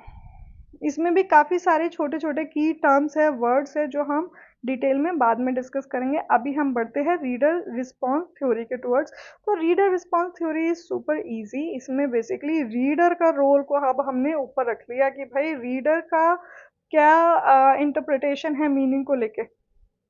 इसमें भी काफ़ी सारे छोटे छोटे की टर्म्स है, वर्ड्स है, जो हम डिटेल में बाद में डिस्कस करेंगे। अभी हम बढ़ते हैं रीडर रिस्पॉन्स थ्योरी के टुवर्ड्स। तो reader response theory is super easy. इसमें बेसिकली रीडर का रोल को अब हमने ऊपर रख लिया कि भाई रीडर का क्या इंटरप्रिटेशन है मीनिंग को लेके,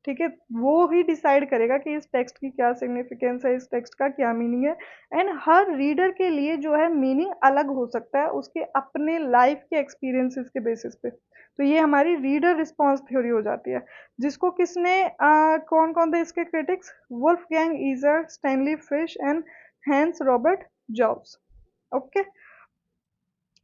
ठीक है। वो ही डिसाइड करेगा कि इस टेक्स्ट की क्या सिग्निफिकेंस है, इस टेक्स्ट का क्या मीनिंग है। एंड हर रीडर के लिए जो है मीनिंग अलग हो सकता है उसके अपने लाइफ के एक्सपीरियंसेस के बेसिस पे। तो ये हमारी रीडर रिस्पॉन्स थ्योरी हो जाती है, जिसको किसने कौन कौन थे इसके critics? Wolfgang Iser, Stanley Fish and Hans Robert जॉब्स। ओके,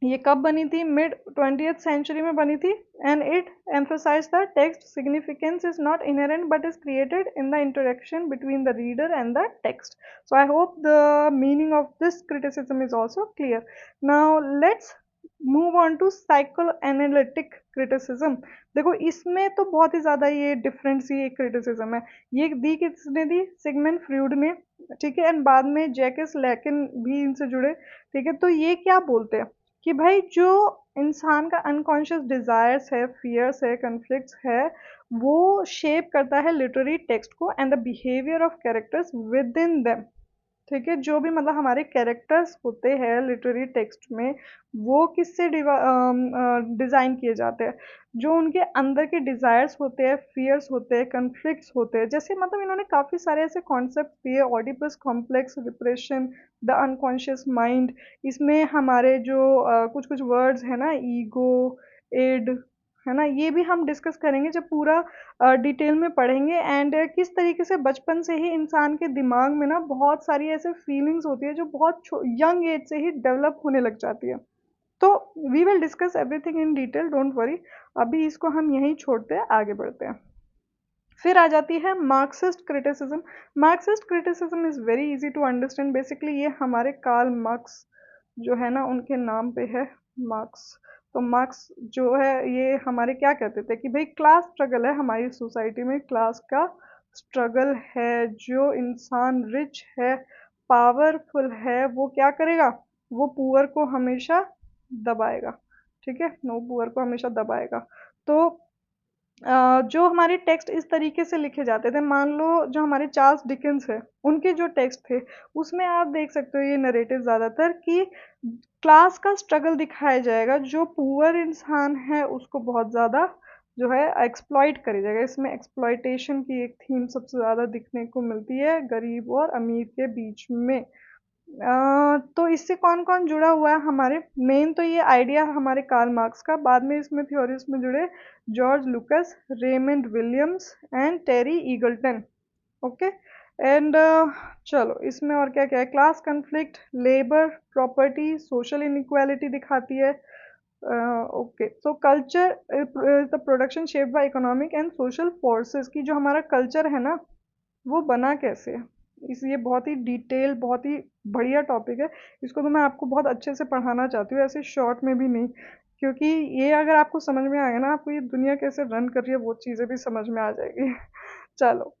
ये कब बनी थी? मिड 20th सेंचुरी में बनी थी। And it emphasized the text significance is not inherent but is created in the interaction between the reader and the text. So I hope the meaning of this criticism is also clear. Now let's move on to psycho analytic criticism. देखो इसमें तो बहुत ही ज्यादा ये different सी एक criticism है। ये दी किसने दी? सिगमंड फ्रूड ने, ठीक है। एंड बाद में जैकस लैकिन भी इनसे जुड़े, ठीक है। तो ये क्या बोलते हैं कि भाई जो इंसान का अनकॉन्शियस डिजायर्स है, फियर्स है, कन्फ्लिक्ट्स है, वो शेप करता है लिटरेरी टेक्स्ट को and the behaviour of characters with in them, ठीक है। जो भी मतलब हमारे कैरेक्टर्स होते हैं लिटरेरी टेक्स्ट में, वो किससे डिज़ाइन किए जाते हैं? जो उनके अंदर के डिज़ायर्स होते हैं, फियर्स होते हैं, कन्फ्लिक्ट्स होते हैं। जैसे मतलब इन्होंने काफ़ी सारे ऐसे कॉन्सेप्ट दिए, Oedipus complex, repression, the unconscious mind. इसमें हमारे जो कुछ कुछ वर्ड्स हैं ना, ईगो, एड, है ना, ये भी हम डिस्कस करेंगे जब पूरा डिटेल में पढ़ेंगे। एंड किस तरीके से बचपन से ही इंसान के दिमाग में ना बहुत सारी ऐसे फीलिंग्स होती है जो बहुत यंग एज से ही डेवलप होने लग जाती है। तो we will discuss everything in detail, don't worry. अभी इसको हम यहीं छोड़ते हैं, आगे बढ़ते हैं। फिर आ जाती है Marxist criticism. Marxist criticism is very easy to understand. Basically ये हमारे कार्ल मार्क्स जो है ना उनके नाम पे है, मार्क्स। तो मार्क्स जो है ये हमारे क्या कहते थे कि भाई क्लास स्ट्रगल है हमारी सोसाइटी में, क्लास का स्ट्रगल है। जो इंसान रिच है, पावरफुल है, वो क्या करेगा? वो पुअर को हमेशा दबाएगा, ठीक है। नो, पुअर को हमेशा दबाएगा। तो जो हमारे टेक्स्ट इस तरीके से लिखे जाते थे, मान लो जो हमारे चार्ल्स डिकेंस है उनके जो टेक्स्ट थे उसमें आप देख सकते हो ये नरेटिव ज़्यादातर कि क्लास का स्ट्रगल दिखाया जाएगा, जो पुअर इंसान है उसको बहुत ज़्यादा जो है एक्सप्लॉइट करी जाएगा। इसमें एक्सप्लॉइटेशन की एक थीम सबसे ज़्यादा दिखने को मिलती है गरीब और अमीर के बीच में। तो इससे कौन-कौन जुड़ा हुआ है हमारे, मेन तो ये आइडिया हमारे कार्ल मार्क्स का, बाद में इसमें थ्योरीज में जुड़े George Lukacs, Raymond Williams and Terry Eagleton. Okay. And चलो इसमें और क्या क्या है, class conflict, labour, property, social inequality दिखाती है। Okay, so culture the production shaped by economic and social forces, की जो हमारा कल्चर है ना वो बना कैसे है। इस ये बहुत ही डिटेल, बहुत ही बढ़िया टॉपिक है। इसको तो मैं आपको बहुत अच्छे से पढ़ाना चाहती हूँ, ऐसे शॉर्ट में भी नहीं, क्योंकि ये अगर आपको समझ में आ गया ना, आपको ये दुनिया कैसे रन कर रही है वो चीज़ें भी समझ में आ जाएगी। चलो